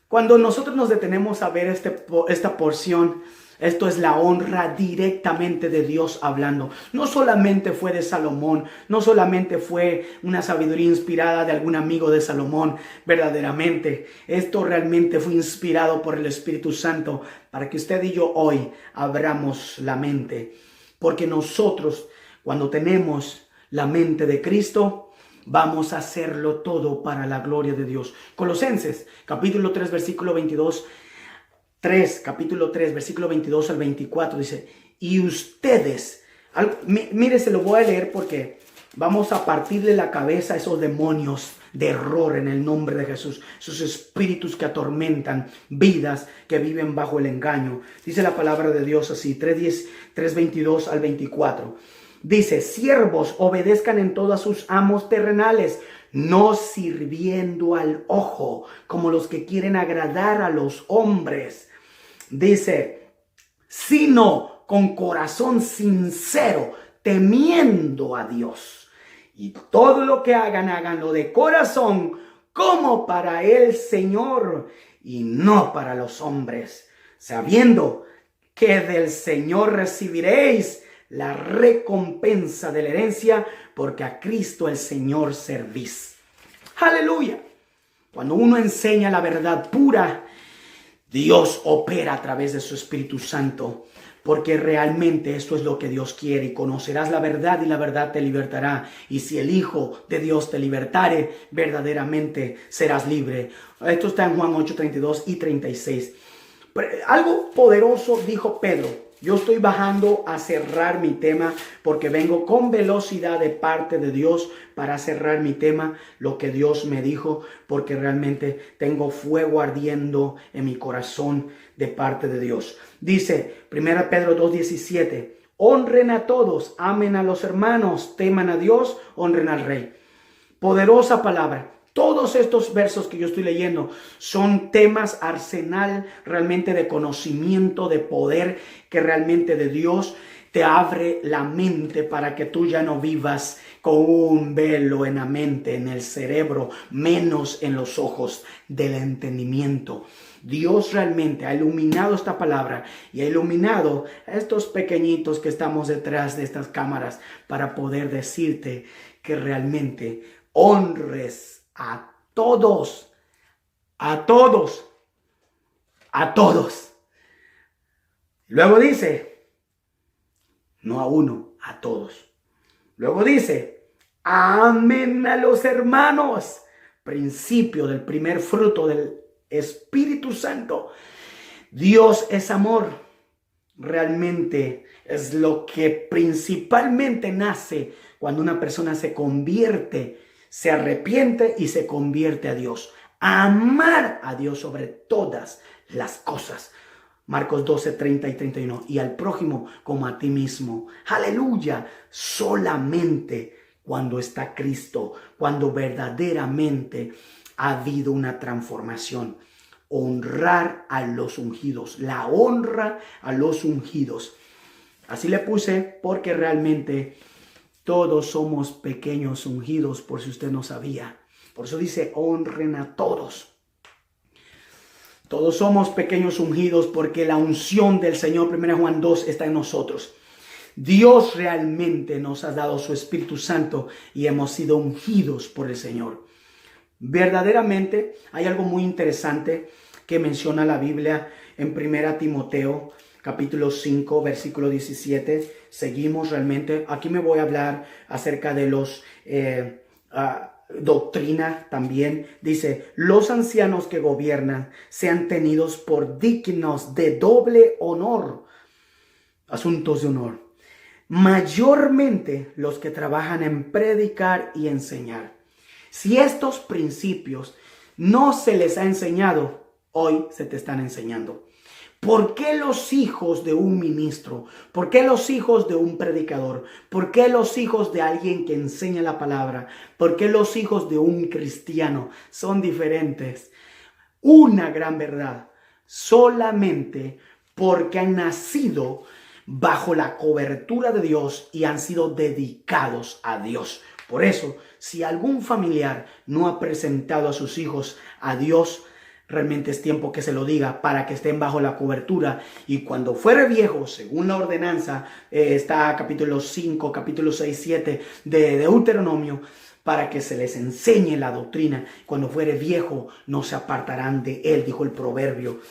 Cuando nosotros nos detenemos a ver esta porción, esto es la honra directamente de Dios hablando. No solamente fue de Salomón, no solamente fue una sabiduría inspirada de algún amigo de Salomón, verdaderamente. Esto realmente fue inspirado por el Espíritu Santo para que usted y yo hoy abramos la mente. Porque nosotros, cuando tenemos la mente de Cristo, vamos a hacerlo todo para la gloria de Dios. Colosenses, capítulo 3, versículo 22. Capítulo 3, versículo 22 al 24, dice, y ustedes, mire, se lo voy a leer porque vamos a partirle la cabeza a esos demonios de error en el nombre de Jesús, esos espíritus que atormentan vidas que viven bajo el engaño. Dice la palabra de Dios así, 3:22 al 24. Dice, siervos, obedezcan en todo a sus amos terrenales, no sirviendo al ojo, como los que quieren agradar a los hombres. Dice, sino con corazón sincero, temiendo a Dios. Y todo lo que hagan, háganlo de corazón, como para el Señor, y no para los hombres, sabiendo que del Señor recibiréis la recompensa de la herencia, porque a Cristo el Señor servís. ¡Aleluya! Cuando uno enseña la verdad pura, Dios opera a través de su Espíritu Santo, porque realmente esto es lo que Dios quiere. Y conocerás la verdad y la verdad te libertará. Y si el Hijo de Dios te libertare, verdaderamente serás libre. Esto está en Juan 8, 32 y 36. Pero algo poderoso dijo Pedro. Yo estoy bajando a cerrar mi tema porque vengo con velocidad de parte de Dios para cerrar mi tema, lo que Dios me dijo, porque realmente tengo fuego ardiendo en mi corazón de parte de Dios. Dice 1 Pedro 2:17, honren a todos, amen a los hermanos, teman a Dios, honren al Rey. Poderosa palabra. Todos estos versos que yo estoy leyendo son temas arsenal realmente de conocimiento, de poder, que realmente de Dios te abre la mente para que tú ya no vivas con un velo en la mente, en el cerebro, menos en los ojos del entendimiento. Dios realmente ha iluminado esta palabra y ha iluminado a estos pequeñitos que estamos detrás de estas cámaras para poder decirte que realmente honres a todos, a todos, a todos. Luego dice, no a uno, a todos. Luego dice, amen a los hermanos. Principio del primer fruto del Espíritu Santo. Dios es amor. Realmente es lo que principalmente nace cuando una persona se convierte, se arrepiente y se convierte a Dios. Amar a Dios sobre todas las cosas. Marcos 12, 30 y 31. Y al prójimo como a ti mismo. Aleluya. Solamente cuando está Cristo, cuando verdaderamente ha habido una transformación. Honrar a los ungidos. La honra a los ungidos. Así le puse porque realmente todos somos pequeños ungidos, por si usted no sabía. Por eso dice, honren a todos. Todos somos pequeños ungidos porque la unción del Señor, 1 Juan 2, está en nosotros. Dios realmente nos ha dado su Espíritu Santo y hemos sido ungidos por el Señor. Verdaderamente hay algo muy interesante que menciona la Biblia en 1 Timoteo, capítulo 5, versículo 17. Seguimos realmente. Aquí me voy a hablar acerca de los doctrina también. Dice, los ancianos que gobiernan sean tenidos por dignos de doble honor. Asuntos de honor. Mayormente los que trabajan en predicar y enseñar. Si estos principios no se les ha enseñado, hoy se te están enseñando. ¿Por qué los hijos de un ministro? ¿Por qué los hijos de un predicador? ¿Por qué los hijos de alguien que enseña la palabra? ¿Por qué los hijos de un cristiano son diferentes? Una gran verdad, solamente porque han nacido bajo la cobertura de Dios y han sido dedicados a Dios. Por eso, si algún familiar no ha presentado a sus hijos a Dios, realmente es tiempo que se lo diga para que estén bajo la cobertura. Y cuando fuere viejo, según la ordenanza, está capítulo 5, capítulo 6, 7 de Deuteronomio, para que se les enseñe la doctrina. Cuando fuere viejo, no se apartarán de él, dijo el proverbio.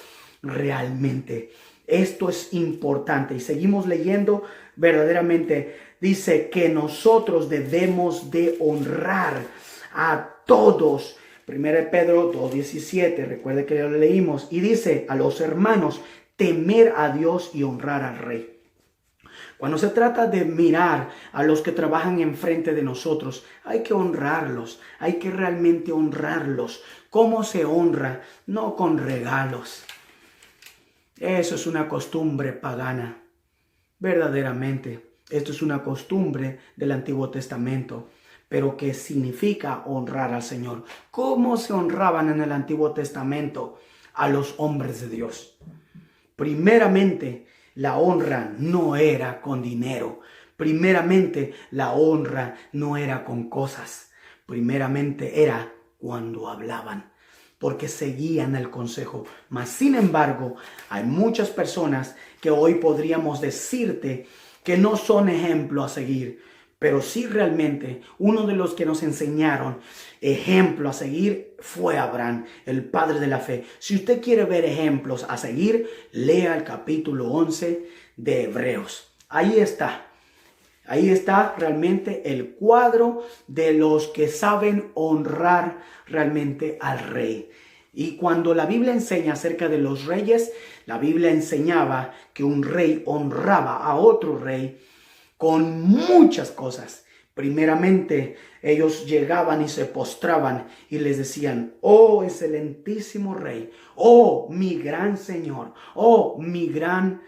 Realmente Esto es importante y seguimos leyendo verdaderamente. Dice que nosotros debemos de honrar a todos. 1 Pedro 2:17, recuerde que lo leímos, y dice a los hermanos, temer a Dios y honrar al Rey. Cuando se trata de mirar a los que trabajan enfrente de nosotros, hay que honrarlos, hay que realmente honrarlos. ¿Cómo se honra? No con regalos. Eso es una costumbre pagana, verdaderamente. Esto es una costumbre del Antiguo Testamento, pero que significa honrar al Señor. ¿Cómo se honraban en el Antiguo Testamento a los hombres de Dios? Primeramente, la honra no era con dinero. Primeramente, la honra no era con cosas. Primeramente era cuando hablaban, porque seguían el consejo. Mas, sin embargo, hay muchas personas que hoy podríamos decirte que no son ejemplo a seguir, pero sí realmente uno de los que nos enseñaron ejemplo a seguir fue Abraham, el padre de la fe. Si usted quiere ver ejemplos a seguir, lea el capítulo 11 de Hebreos. Ahí está. Ahí está realmente el cuadro de los que saben honrar realmente al rey. Y cuando la Biblia enseña acerca de los reyes, la Biblia enseñaba que un rey honraba a otro rey con muchas cosas. Primeramente, ellos llegaban y se postraban y les decían, oh excelentísimo rey, oh mi gran señor, oh mi gran...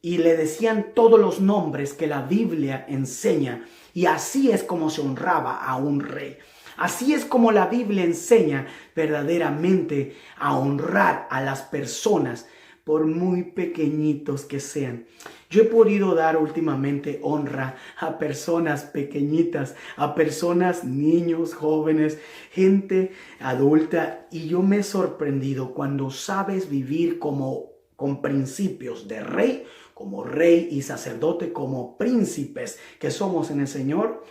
Y le decían todos los nombres que la Biblia enseña. Y así es como se honraba a un rey. Así es como la Biblia enseña verdaderamente a honrar a las personas, por muy pequeñitos que sean. Yo he podido dar últimamente honra a personas pequeñitas, a personas, niños, jóvenes, gente adulta. Y yo me he sorprendido cuando sabes vivir con principios de rey, como rey y sacerdote, como príncipes que somos en el Señor.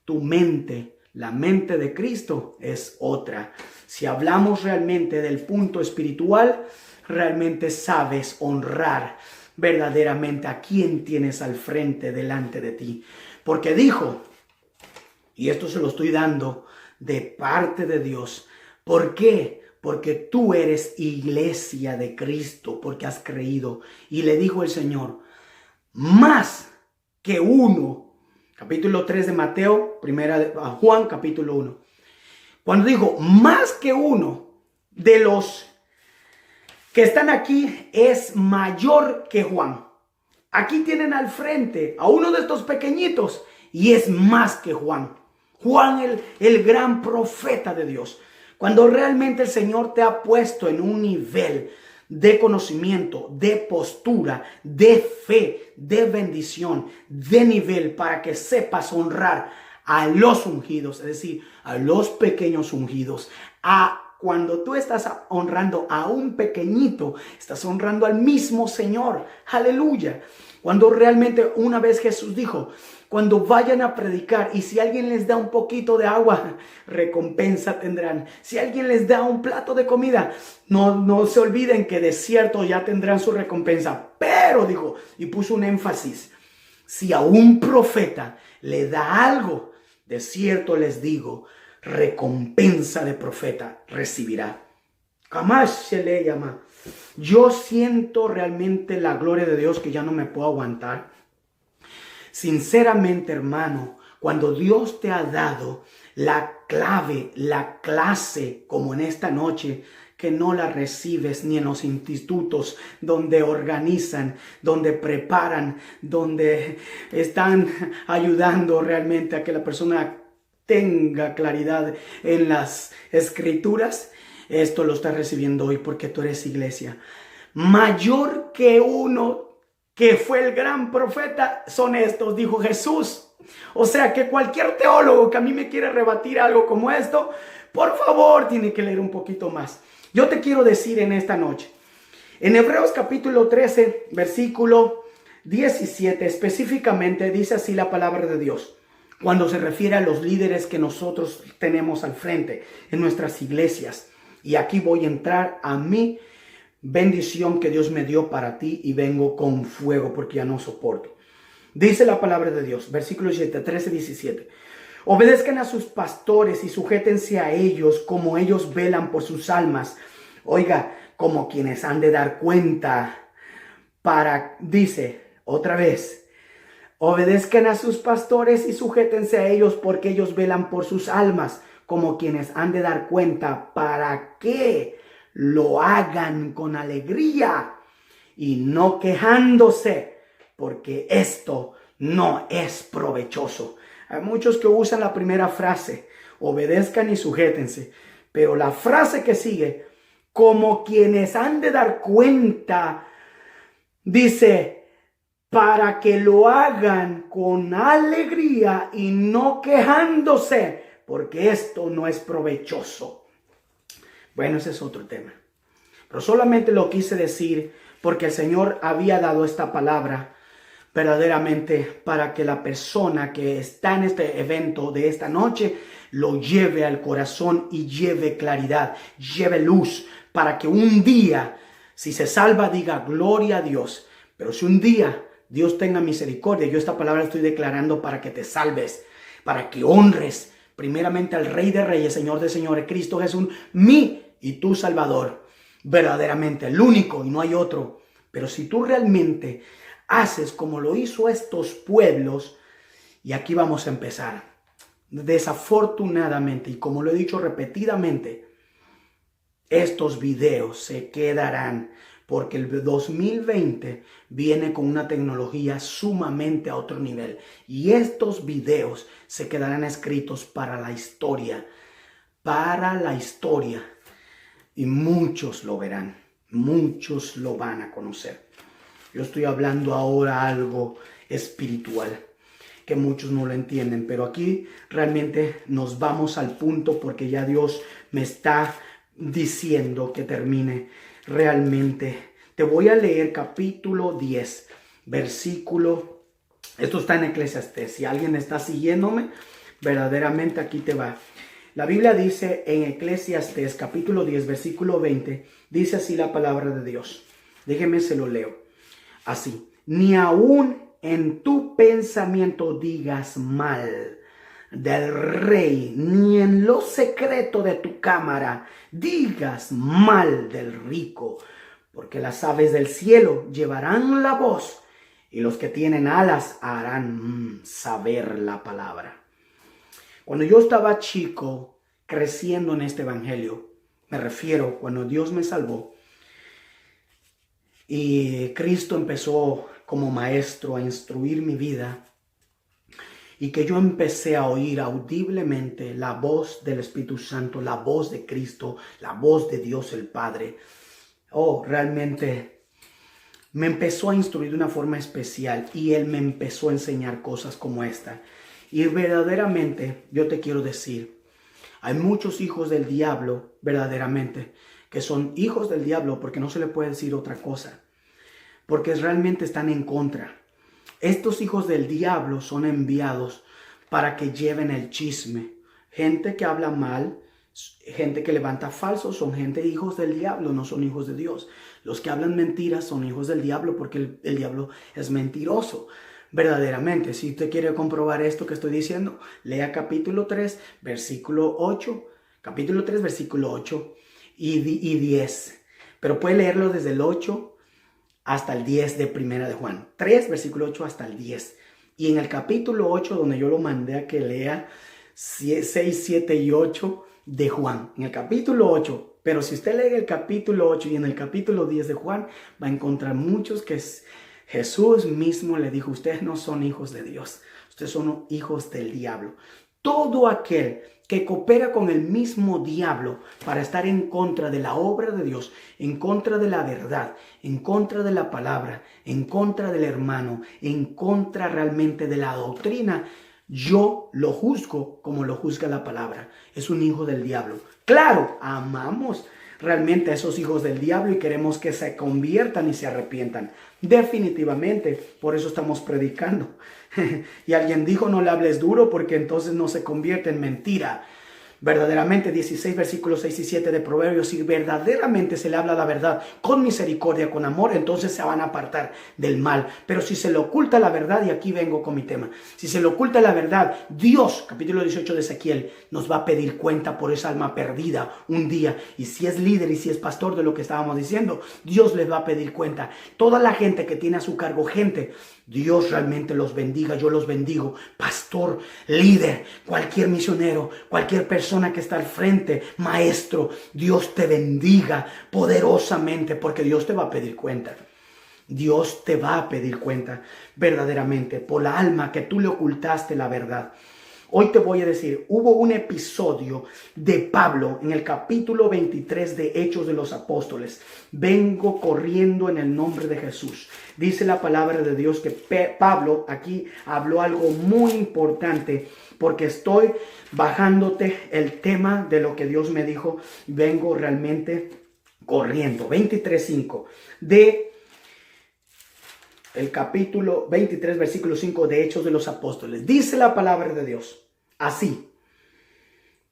Tu mente, la mente de Cristo es otra. Si hablamos realmente del punto espiritual, realmente sabes honrar verdaderamente a quien tienes al frente delante de ti. Porque dijo, y esto se lo estoy dando de parte de Dios, ¿por qué? Porque tú eres iglesia de Cristo, porque has creído. Y le dijo el Señor, más que uno. Capítulo 3 de Mateo, Juan capítulo 1. Cuando dijo, más que uno de los que están aquí es mayor que Juan. Aquí tienen al frente a uno de estos pequeñitos y es más que Juan. Juan, el gran profeta de Dios. Cuando realmente el Señor te ha puesto en un nivel de conocimiento, de postura, de fe, de bendición, de nivel para que sepas honrar a los ungidos, es decir, a los pequeños ungidos, cuando tú estás honrando a un pequeñito, estás honrando al mismo Señor. Aleluya. Cuando realmente una vez Jesús dijo, cuando vayan a predicar y si alguien les da un poquito de agua, recompensa tendrán. Si alguien les da un plato de comida, no se olviden que de cierto ya tendrán su recompensa. Pero dijo, y puso un énfasis, si a un profeta le da algo, de cierto les digo, recompensa de profeta recibirá. Jamás se le llama. Yo siento realmente la gloria de Dios que ya no me puedo aguantar. Sinceramente, hermano, cuando Dios te ha dado la clave, la clase, como en esta noche, que no la recibes ni en los institutos donde organizan, donde preparan, donde están ayudando realmente a que la persona tenga claridad en las escrituras. Esto lo estás recibiendo hoy porque tú eres iglesia. Mayor que uno que fue el gran profeta son estos, dijo Jesús. O sea que cualquier teólogo que a mí me quiere rebatir algo como esto, por favor tiene que leer un poquito más. Yo te quiero decir en esta noche, en Hebreos capítulo 13, versículo 17, específicamente dice así la palabra de Dios. Cuando se refiere a los líderes que nosotros tenemos al frente en nuestras iglesias. Y aquí voy a entrar a mi bendición que Dios me dio para ti y vengo con fuego porque ya no soporto. Dice la palabra de Dios, versículos 13, 17. Obedezcan a sus pastores y sujétense a ellos como ellos velan por sus almas. Oiga, como quienes han de dar cuenta dice otra vez, obedezcan a sus pastores y sujétense a ellos porque ellos velan por sus almas, como quienes han de dar cuenta para que lo hagan con alegría y no quejándose, porque esto no es provechoso. Hay muchos que usan la primera frase, obedezcan y sujétense, pero la frase que sigue, como quienes han de dar cuenta, dice, para que lo hagan con alegría y no quejándose, porque esto no es provechoso. Bueno, ese es otro tema. Pero solamente lo quise decir porque el Señor había dado esta palabra verdaderamente para que la persona que está en este evento de esta noche lo lleve al corazón y lleve claridad, lleve luz, para que un día, si se salva, diga gloria a Dios. Pero si un día Dios tenga misericordia, yo esta palabra estoy declarando para que te salves, para que honres primeramente al Rey de Reyes, Señor de Señores, Cristo Jesús, mi y tu Salvador, verdaderamente el único y no hay otro. Pero si tú realmente haces como lo hizo estos pueblos, y aquí vamos a empezar, desafortunadamente, y como lo he dicho repetidamente, estos videos se quedarán porque el 2020 viene con una tecnología sumamente a otro nivel. Y estos videos se quedarán escritos para la historia. Para la historia. Y muchos lo verán. Muchos lo van a conocer. Yo estoy hablando ahora algo espiritual que muchos no lo entienden. Pero aquí realmente nos vamos al punto porque ya Dios me está diciendo que termine realmente. Te voy a leer capítulo 10, versículo, esto está en Eclesiastés, si alguien está siguiéndome, verdaderamente aquí te va. La Biblia dice en Eclesiastés capítulo 10, versículo 20, dice así la palabra de Dios. Déjeme se lo leo. Así, ni aún en tu pensamiento digas mal del rey, ni en lo secreto de tu cámara digas mal del rico, porque las aves del cielo llevarán la voz y los que tienen alas harán saber la palabra. Cuando yo estaba chico, creciendo en este evangelio, me refiero cuando Dios me salvó y Cristo empezó como maestro a instruir mi vida, y que yo empecé a oír audiblemente la voz del Espíritu Santo, la voz de Cristo, la voz de Dios el Padre. Realmente me empezó a instruir de una forma especial y Él me empezó a enseñar cosas como esta. Y verdaderamente yo te quiero decir, hay muchos hijos del diablo, verdaderamente, que son hijos del diablo porque no se le puede decir otra cosa, porque realmente están en contra. Estos hijos del diablo son enviados para que lleven el chisme. Gente que habla mal, gente que levanta falsos, son gente hijos del diablo, no son hijos de Dios. Los que hablan mentiras son hijos del diablo porque el diablo es mentiroso. Verdaderamente, si usted quiere comprobar esto que estoy diciendo, lea capítulo 3, versículo 8, capítulo 3, versículo 8 y 10. Pero puede leerlo desde el 8 hasta el 10 de Primera de Juan. 3, versículo 8 hasta el 10. Y en el capítulo 8, donde yo lo mandé a que lea 6, 7 y 8 de Juan. En el capítulo 8. Pero si usted lee el capítulo 8 y en el capítulo 10 de Juan, va a encontrar muchos que Jesús mismo le dijo, ustedes no son hijos de Dios. Ustedes son hijos del diablo. Todo aquel que coopera con el mismo diablo para estar en contra de la obra de Dios, en contra de la verdad, en contra de la palabra, en contra del hermano, en contra realmente de la doctrina, yo lo juzgo como lo juzga la palabra. Es un hijo del diablo. Claro, amamos realmente a esos hijos del diablo y queremos que se conviertan y se arrepientan. Definitivamente, por eso estamos predicando. Y alguien dijo, no le hables duro porque entonces no se convierte en mentira. Verdaderamente 16 versículos 6 y 7 de Proverbios, si verdaderamente se le habla la verdad con misericordia, con amor, entonces se van a apartar del mal. Pero si se le oculta la verdad, y aquí vengo con mi tema, si se le oculta la verdad, Dios, capítulo 18 de Ezequiel, nos va a pedir cuenta por esa alma perdida un día. Y si es líder y si es pastor de lo que estábamos diciendo, Dios les va a pedir cuenta. Toda la gente que tiene a su cargo gente, Dios realmente los bendiga, yo los bendigo. Pastor, líder, cualquier misionero, cualquier persona que está al frente, maestro, Dios te bendiga poderosamente porque Dios te va a pedir cuenta. Dios te va a pedir cuenta verdaderamente por la alma que tú le ocultaste la verdad. Hoy te voy a decir, hubo un episodio de Pablo en el capítulo 23 de Hechos de los Apóstoles. Vengo corriendo en el nombre de Jesús. Dice la palabra de Dios que Pablo aquí habló algo muy importante porque estoy bajándote el tema de lo que Dios me dijo. Vengo realmente corriendo. 23:5 de el capítulo 23, versículo 5 de Hechos de los Apóstoles. Dice la palabra de Dios así.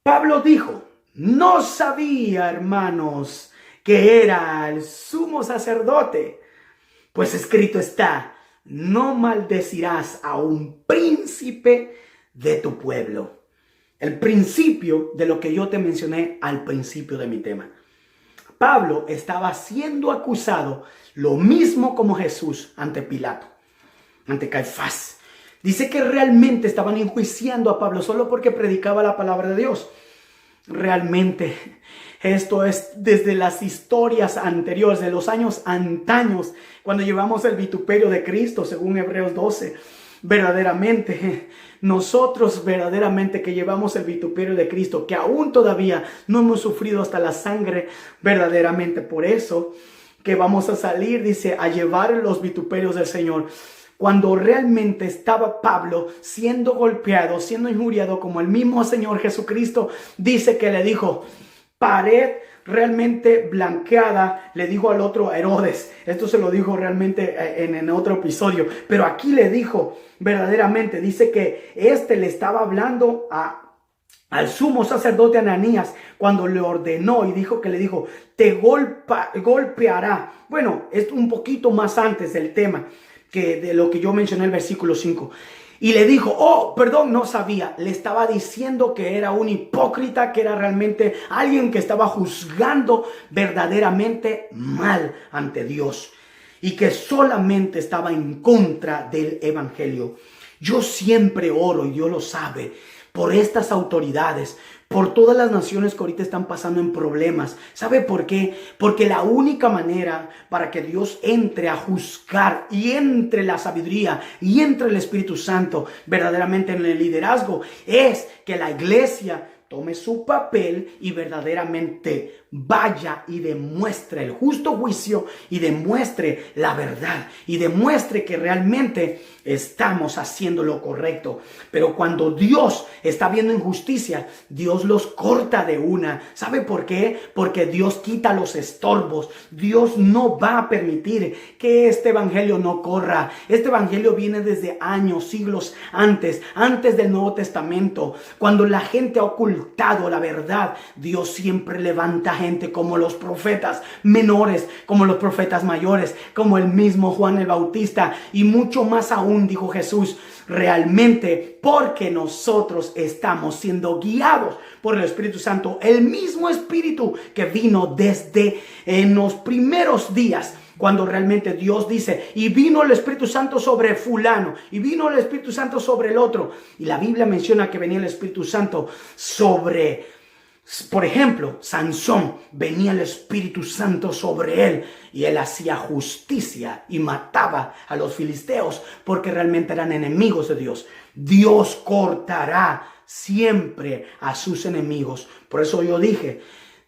Pablo dijo, no sabía, hermanos, que era el sumo sacerdote, pues escrito está, no maldecirás a un príncipe de tu pueblo. El principio de lo que yo te mencioné al principio de mi tema. Pablo estaba siendo acusado lo mismo como Jesús ante Pilato, ante Caifás. Dice que realmente estaban enjuiciando a Pablo solo porque predicaba la palabra de Dios. Realmente esto es desde las historias anteriores, de los años antaños, cuando llevamos el vituperio de Cristo, según Hebreos 12. Verdaderamente, nosotros verdaderamente que llevamos el vituperio de Cristo, que aún todavía no hemos sufrido hasta la sangre, verdaderamente por eso que vamos a salir, dice, a llevar los vituperios del Señor. Cuando realmente estaba Pablo siendo golpeado, siendo injuriado, como el mismo Señor Jesucristo dice que le dijo, pared realmente blanqueada, le dijo al otro a Herodes. Esto se lo dijo realmente en otro episodio, pero aquí le dijo verdaderamente, dice que le estaba hablando al sumo sacerdote Ananías cuando le ordenó y dijo que le dijo, te golpeará. Bueno, es un poquito más antes del tema que de lo que yo mencioné en el versículo 5. Y le dijo, oh, perdón, no sabía. Le estaba diciendo que era un hipócrita, que era realmente alguien que estaba juzgando verdaderamente mal ante Dios. Y que solamente estaba en contra del evangelio. Yo siempre oro, y Dios lo sabe, por estas autoridades, por todas las naciones que ahorita están pasando en problemas. ¿Sabe por qué? Porque la única manera para que Dios entre a juzgar y entre la sabiduría y entre el Espíritu Santo verdaderamente en el liderazgo es que la iglesia tome su papel y verdaderamente vaya y demuestre el justo juicio y demuestre la verdad y demuestre que realmente estamos haciendo lo correcto. Pero cuando Dios está viendo injusticia, Dios los corta de una. ¿Sabe por qué? Porque Dios quita los estorbos. Dios no va a permitir que este evangelio no corra. Este evangelio viene desde años, siglos antes del Nuevo Testamento. Cuando la gente ha ocultado la verdad, Dios siempre levanta gente como los profetas menores, como los profetas mayores, como el mismo Juan el Bautista y mucho más aún, dijo Jesús, realmente porque nosotros estamos siendo guiados por el Espíritu Santo, el mismo Espíritu que vino desde en los primeros días. Cuando realmente Dios dice, y vino el Espíritu Santo sobre fulano, y vino el Espíritu Santo sobre el otro. Y la Biblia menciona que venía el Espíritu Santo sobre, por ejemplo, Sansón, venía el Espíritu Santo sobre él. Y él hacía justicia y mataba a los filisteos porque realmente eran enemigos de Dios. Dios cortará siempre a sus enemigos. Por eso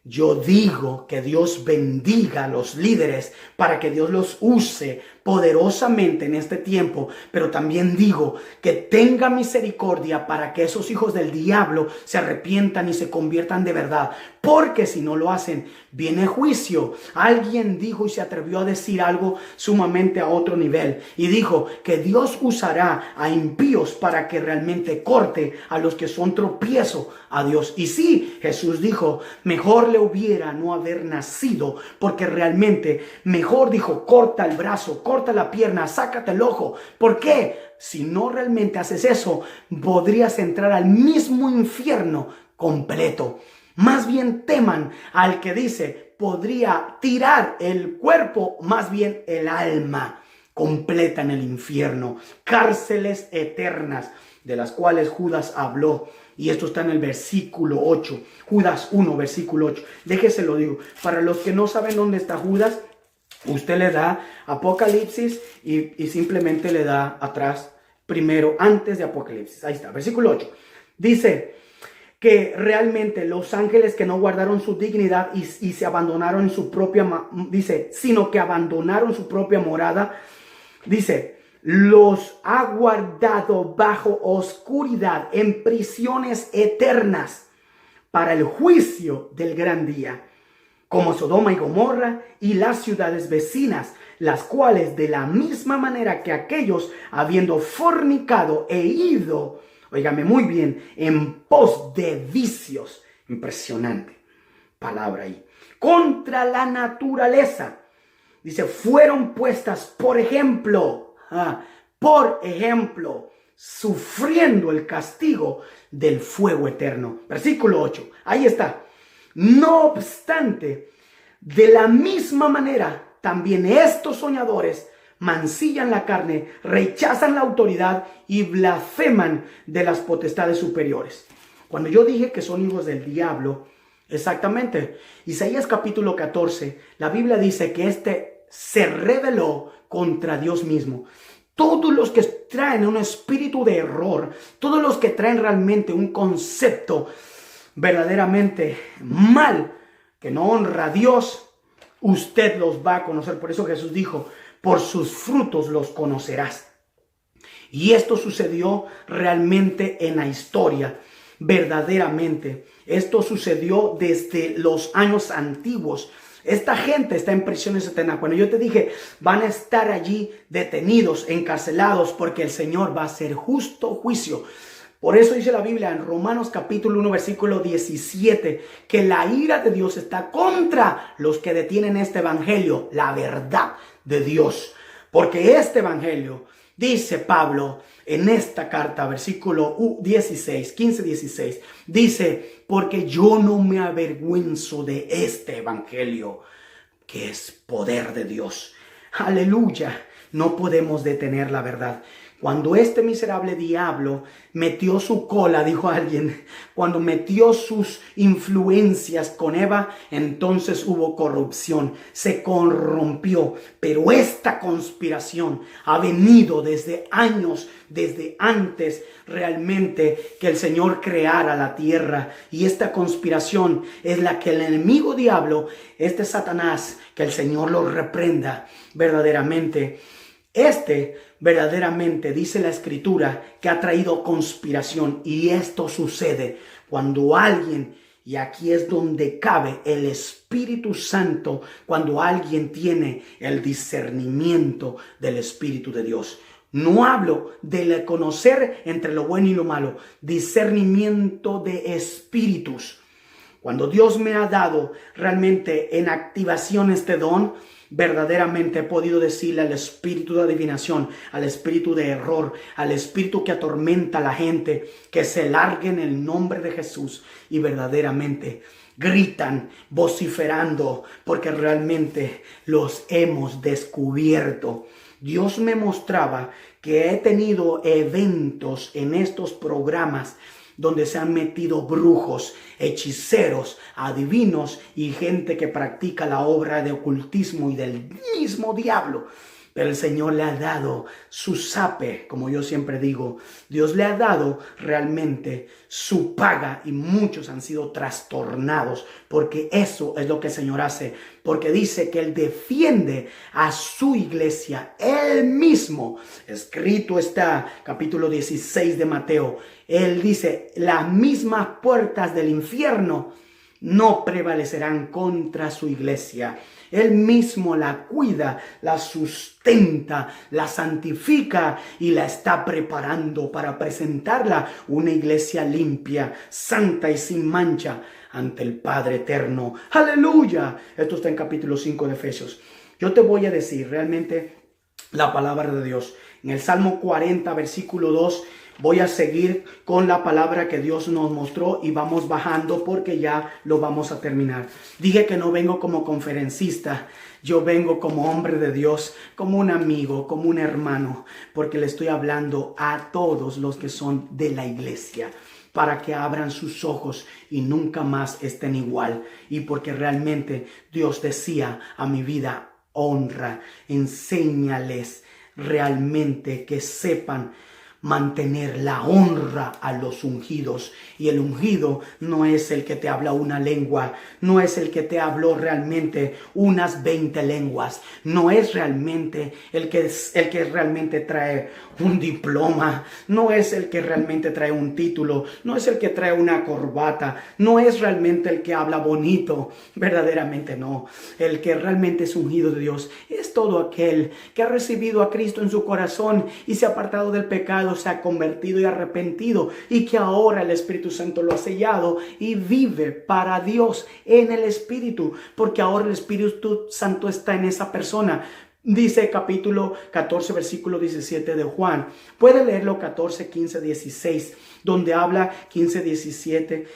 yo digo que Dios bendiga a los líderes para que Dios los use poderosamente en este tiempo, pero también digo que tenga misericordia para que esos hijos del diablo se arrepientan y se conviertan de verdad, porque si no lo hacen, viene juicio. Alguien dijo y se atrevió a decir algo sumamente a otro nivel y dijo que Dios usará a impíos para que realmente corte a los que son tropiezo a Dios. Y sí, Jesús dijo, mejor le hubiera no haber nacido, porque realmente mejor dijo, corta el brazo, corta la pierna, sácate el ojo. ¿Por qué? Si no realmente haces eso, podrías entrar al mismo infierno completo. Más bien teman al que dice, podría tirar el cuerpo, más bien el alma completa en el infierno. Cárceles eternas, de las cuales Judas habló. Y esto está en el versículo 8. Judas 1, versículo 8. Déjese lo digo. Para los que no saben dónde está Judas, usted le da Apocalipsis y simplemente le da atrás primero, antes de Apocalipsis. Ahí está, versículo 8. Dice que realmente los ángeles que no guardaron su dignidad y se abandonaron en su propia, sino que abandonaron su propia morada, dice, los ha guardado bajo oscuridad en prisiones eternas para el juicio del gran día, como Sodoma y Gomorra y las ciudades vecinas, las cuales de la misma manera que aquellos, habiendo fornicado e ido, óigame muy bien, en pos de vicios, impresionante palabra ahí, contra la naturaleza, dice, fueron puestas, por ejemplo, sufriendo el castigo del fuego eterno. Versículo 8, ahí está. No obstante, de la misma manera, también estos soñadores mancillan la carne, rechazan la autoridad y blasfeman de las potestades superiores. Cuando yo dije que son hijos del diablo, exactamente, Isaías capítulo 14, la Biblia dice que se rebeló contra Dios mismo. Todos los que traen un espíritu de error, todos los que traen realmente un concepto verdaderamente mal, que no honra a Dios, usted los va a conocer. Por eso Jesús dijo, por sus frutos los conocerás. Y esto sucedió realmente en la historia, verdaderamente. Esto sucedió desde los años antiguos. Esta gente está en prisiones eternas. Cuando yo te dije, van a estar allí detenidos, encarcelados, porque el Señor va a hacer justo juicio. Por eso dice la Biblia en Romanos capítulo 1, versículo 17, que la ira de Dios está contra los que detienen este evangelio, la verdad de Dios. Porque este evangelio, dice Pablo en esta carta, versículo 16, 15, 16, dice, porque yo no me avergüenzo de este evangelio, que es poder de Dios. Aleluya, no podemos detener la verdad. Cuando este miserable diablo metió su cola, dijo alguien, cuando metió sus influencias con Eva, entonces hubo corrupción, se corrompió. Pero esta conspiración ha venido desde años, desde antes realmente que el Señor creara la tierra. Y esta conspiración es la que el enemigo diablo, este Satanás, que el Señor lo reprenda verdaderamente. Verdaderamente dice la Escritura que ha traído conspiración, y esto sucede cuando alguien, y aquí es donde cabe el Espíritu Santo, cuando alguien tiene el discernimiento del Espíritu de Dios. No hablo de conocer entre lo bueno y lo malo, discernimiento de espíritus. Cuando Dios me ha dado realmente en activación este don, verdaderamente he podido decirle al espíritu de adivinación, al espíritu de error, al espíritu que atormenta a la gente, que se largue en el nombre de Jesús, y verdaderamente gritan vociferando porque realmente los hemos descubierto. Dios me mostraba que he tenido eventos en estos programas donde se han metido brujos, hechiceros, adivinos y gente que practica la obra de ocultismo y del mismo diablo. Pero el Señor le ha dado su sape, como yo siempre digo. Dios le ha dado realmente su paga y muchos han sido trastornados porque eso es lo que el Señor hace. Porque dice que Él defiende a su iglesia, Él mismo. Escrito está, capítulo 16 de Mateo. Él dice, las mismas puertas del infierno no prevalecerán contra su iglesia. Él mismo la cuida, la sustenta, la santifica y la está preparando para presentarla una iglesia limpia, santa y sin mancha ante el Padre eterno. ¡Aleluya! Esto está en capítulo 5 de Efesios. Yo te voy a decir realmente la palabra de Dios. En el Salmo 40, versículo 2, voy a seguir con la palabra que Dios nos mostró y vamos bajando porque ya lo vamos a terminar. Dije que no vengo como conferencista, yo vengo como hombre de Dios, como un amigo, como un hermano, porque le estoy hablando a todos los que son de la iglesia, para que abran sus ojos y nunca más estén igual. Y porque realmente Dios decía a mi vida, honra, enséñales realmente que sepan mantener la honra a los ungidos. Y el ungido no es el que te habla una lengua, no es el que te habló realmente unas 20 lenguas, no es realmente el que realmente trae un diploma, no es el que realmente trae un título, no es el que trae una corbata, no es realmente el que habla bonito, verdaderamente no. El que realmente es ungido de Dios es todo aquel que ha recibido a Cristo en su corazón y se ha apartado del pecado, se ha convertido y arrepentido, y que ahora el Espíritu Santo lo ha sellado y vive para Dios en el Espíritu, porque ahora el Espíritu Santo está en esa persona. Dice capítulo 14, versículo 17 de Juan. Puede leerlo 14, 15, 16, donde habla 15, 17,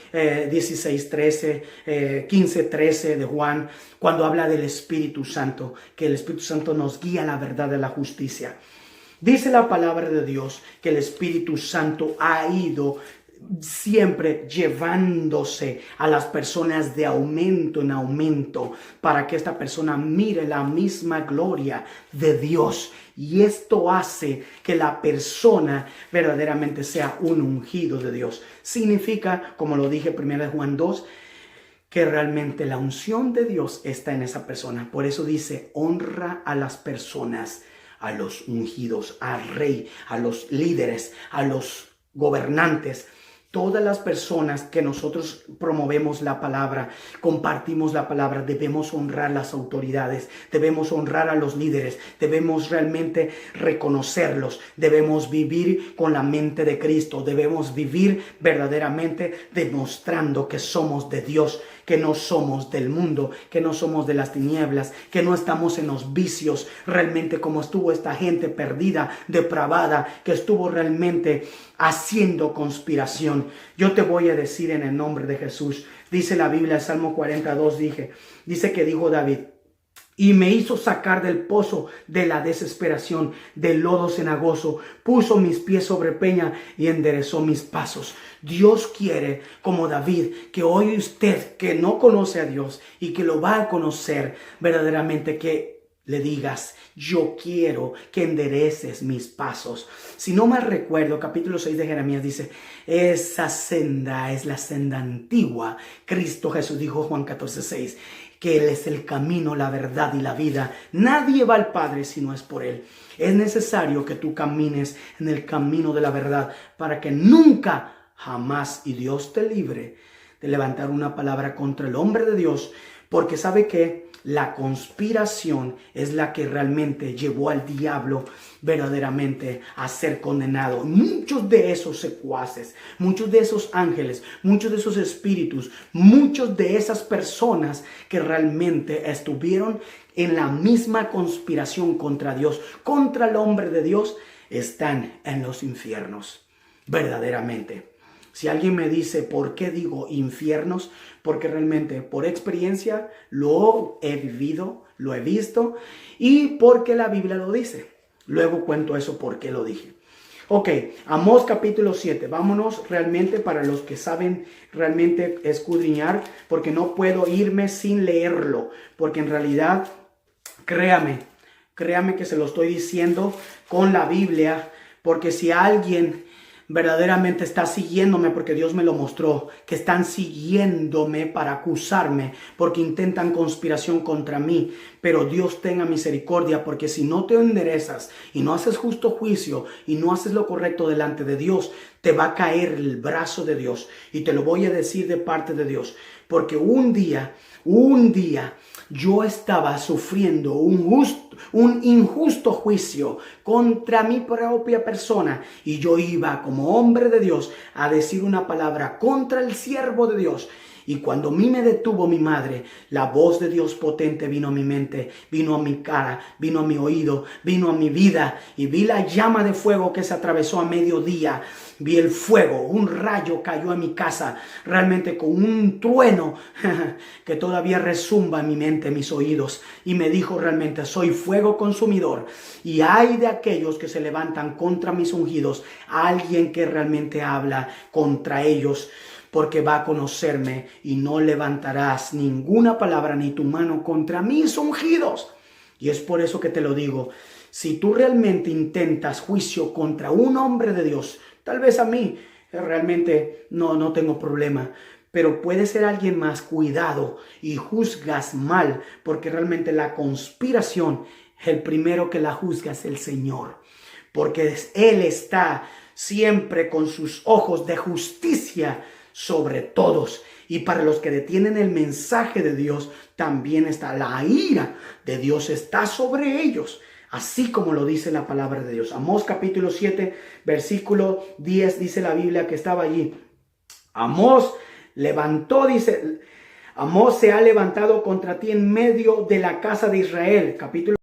16, 13, 15, 13 de Juan, cuando habla del Espíritu Santo, que el Espíritu Santo nos guía a la verdad de la justicia. Dice la palabra de Dios que el Espíritu Santo ha ido siempre llevándose a las personas de aumento en aumento para que esta persona mire la misma gloria de Dios. Y esto hace que la persona verdaderamente sea un ungido de Dios. Significa, como lo dije primero de Juan 2, que realmente la unción de Dios está en esa persona. Por eso dice, honra a las personas, a los ungidos, al rey, a los líderes, a los gobernantes. Todas las personas que nosotros promovemos la palabra, compartimos la palabra, debemos honrar las autoridades, debemos honrar a los líderes, debemos realmente reconocerlos, debemos vivir con la mente de Cristo, debemos vivir verdaderamente demostrando que somos de Dios, que no somos del mundo, que no somos de las tinieblas, que no estamos en los vicios, realmente como estuvo esta gente perdida, depravada, que estuvo realmente haciendo conspiración. Yo te voy a decir en el nombre de Jesús, dice la Biblia, Salmo 42, dice que dijo David, y me hizo sacar del pozo de la desesperación, del lodo cenagoso, puso mis pies sobre peña y enderezó mis pasos. Dios quiere, como David, que hoy usted que no conoce a Dios y que lo va a conocer verdaderamente, que le digas, yo quiero que endereces mis pasos. Si no mal recuerdo, capítulo 6 de Jeremías dice, esa senda es la senda antigua. Cristo Jesús dijo, Juan 14:6, que Él es el camino, la verdad y la vida. Nadie va al Padre si no es por Él. Es necesario que tú camines en el camino de la verdad para que nunca, jamás, y Dios te libre de levantar una palabra contra el hombre de Dios, porque sabe que la conspiración es la que realmente llevó al diablo verdaderamente a ser condenado. Muchos de esos secuaces, muchos de esos ángeles, muchos de esos espíritus, muchos de esas personas que realmente estuvieron en la misma conspiración contra Dios, contra el hombre de Dios, están en los infiernos, verdaderamente. Si alguien me dice, ¿por qué digo infiernos? Porque realmente por experiencia lo he vivido, lo he visto y porque la Biblia lo dice. Luego cuento eso por qué lo dije. Ok, Amós capítulo 7. Vámonos realmente para los que saben realmente escudriñar, porque no puedo irme sin leerlo. Porque en realidad, créame, Créame que se lo estoy diciendo con la Biblia, porque si alguien verdaderamente está siguiéndome, porque Dios me lo mostró, que están siguiéndome para acusarme, porque intentan conspiración contra mí, pero Dios tenga misericordia, porque si no te enderezas y no haces justo juicio y no haces lo correcto delante de Dios, te va a caer el brazo de Dios. Y te lo voy a decir de parte de Dios, porque un día yo estaba sufriendo un injusto juicio contra mi propia persona, y yo iba como hombre de Dios a decir una palabra contra el siervo de Dios. Y cuando a mí me detuvo mi madre, la voz de Dios potente vino a mi mente, vino a mi cara, vino a mi oído, vino a mi vida, y vi la llama de fuego que se atravesó a mediodía. Vi el fuego, un rayo cayó en mi casa, realmente con un trueno que todavía resumba en mi mente, en mis oídos, y me dijo realmente: soy fuego consumidor, y hay de aquellos que se levantan contra mis ungidos, alguien que realmente habla contra ellos, porque va a conocerme, y no levantarás ninguna palabra ni tu mano contra mis ungidos. Y es por eso que te lo digo: si tú realmente intentas juicio contra un hombre de Dios, tal vez a mí realmente no tengo problema, pero puede ser alguien más, cuidado, y juzgas mal, porque realmente la conspiración, el primero que la juzga es el Señor, porque Él está siempre con sus ojos de justicia sobre todos. Y para los que detienen el mensaje de Dios, también está la ira de Dios, está sobre ellos, así como lo dice la palabra de Dios. Amós capítulo 7, versículo 10, dice la Biblia que estaba allí. Amós levantó, dice, Amós se ha levantado contra ti en medio de la casa de Israel. Capítulo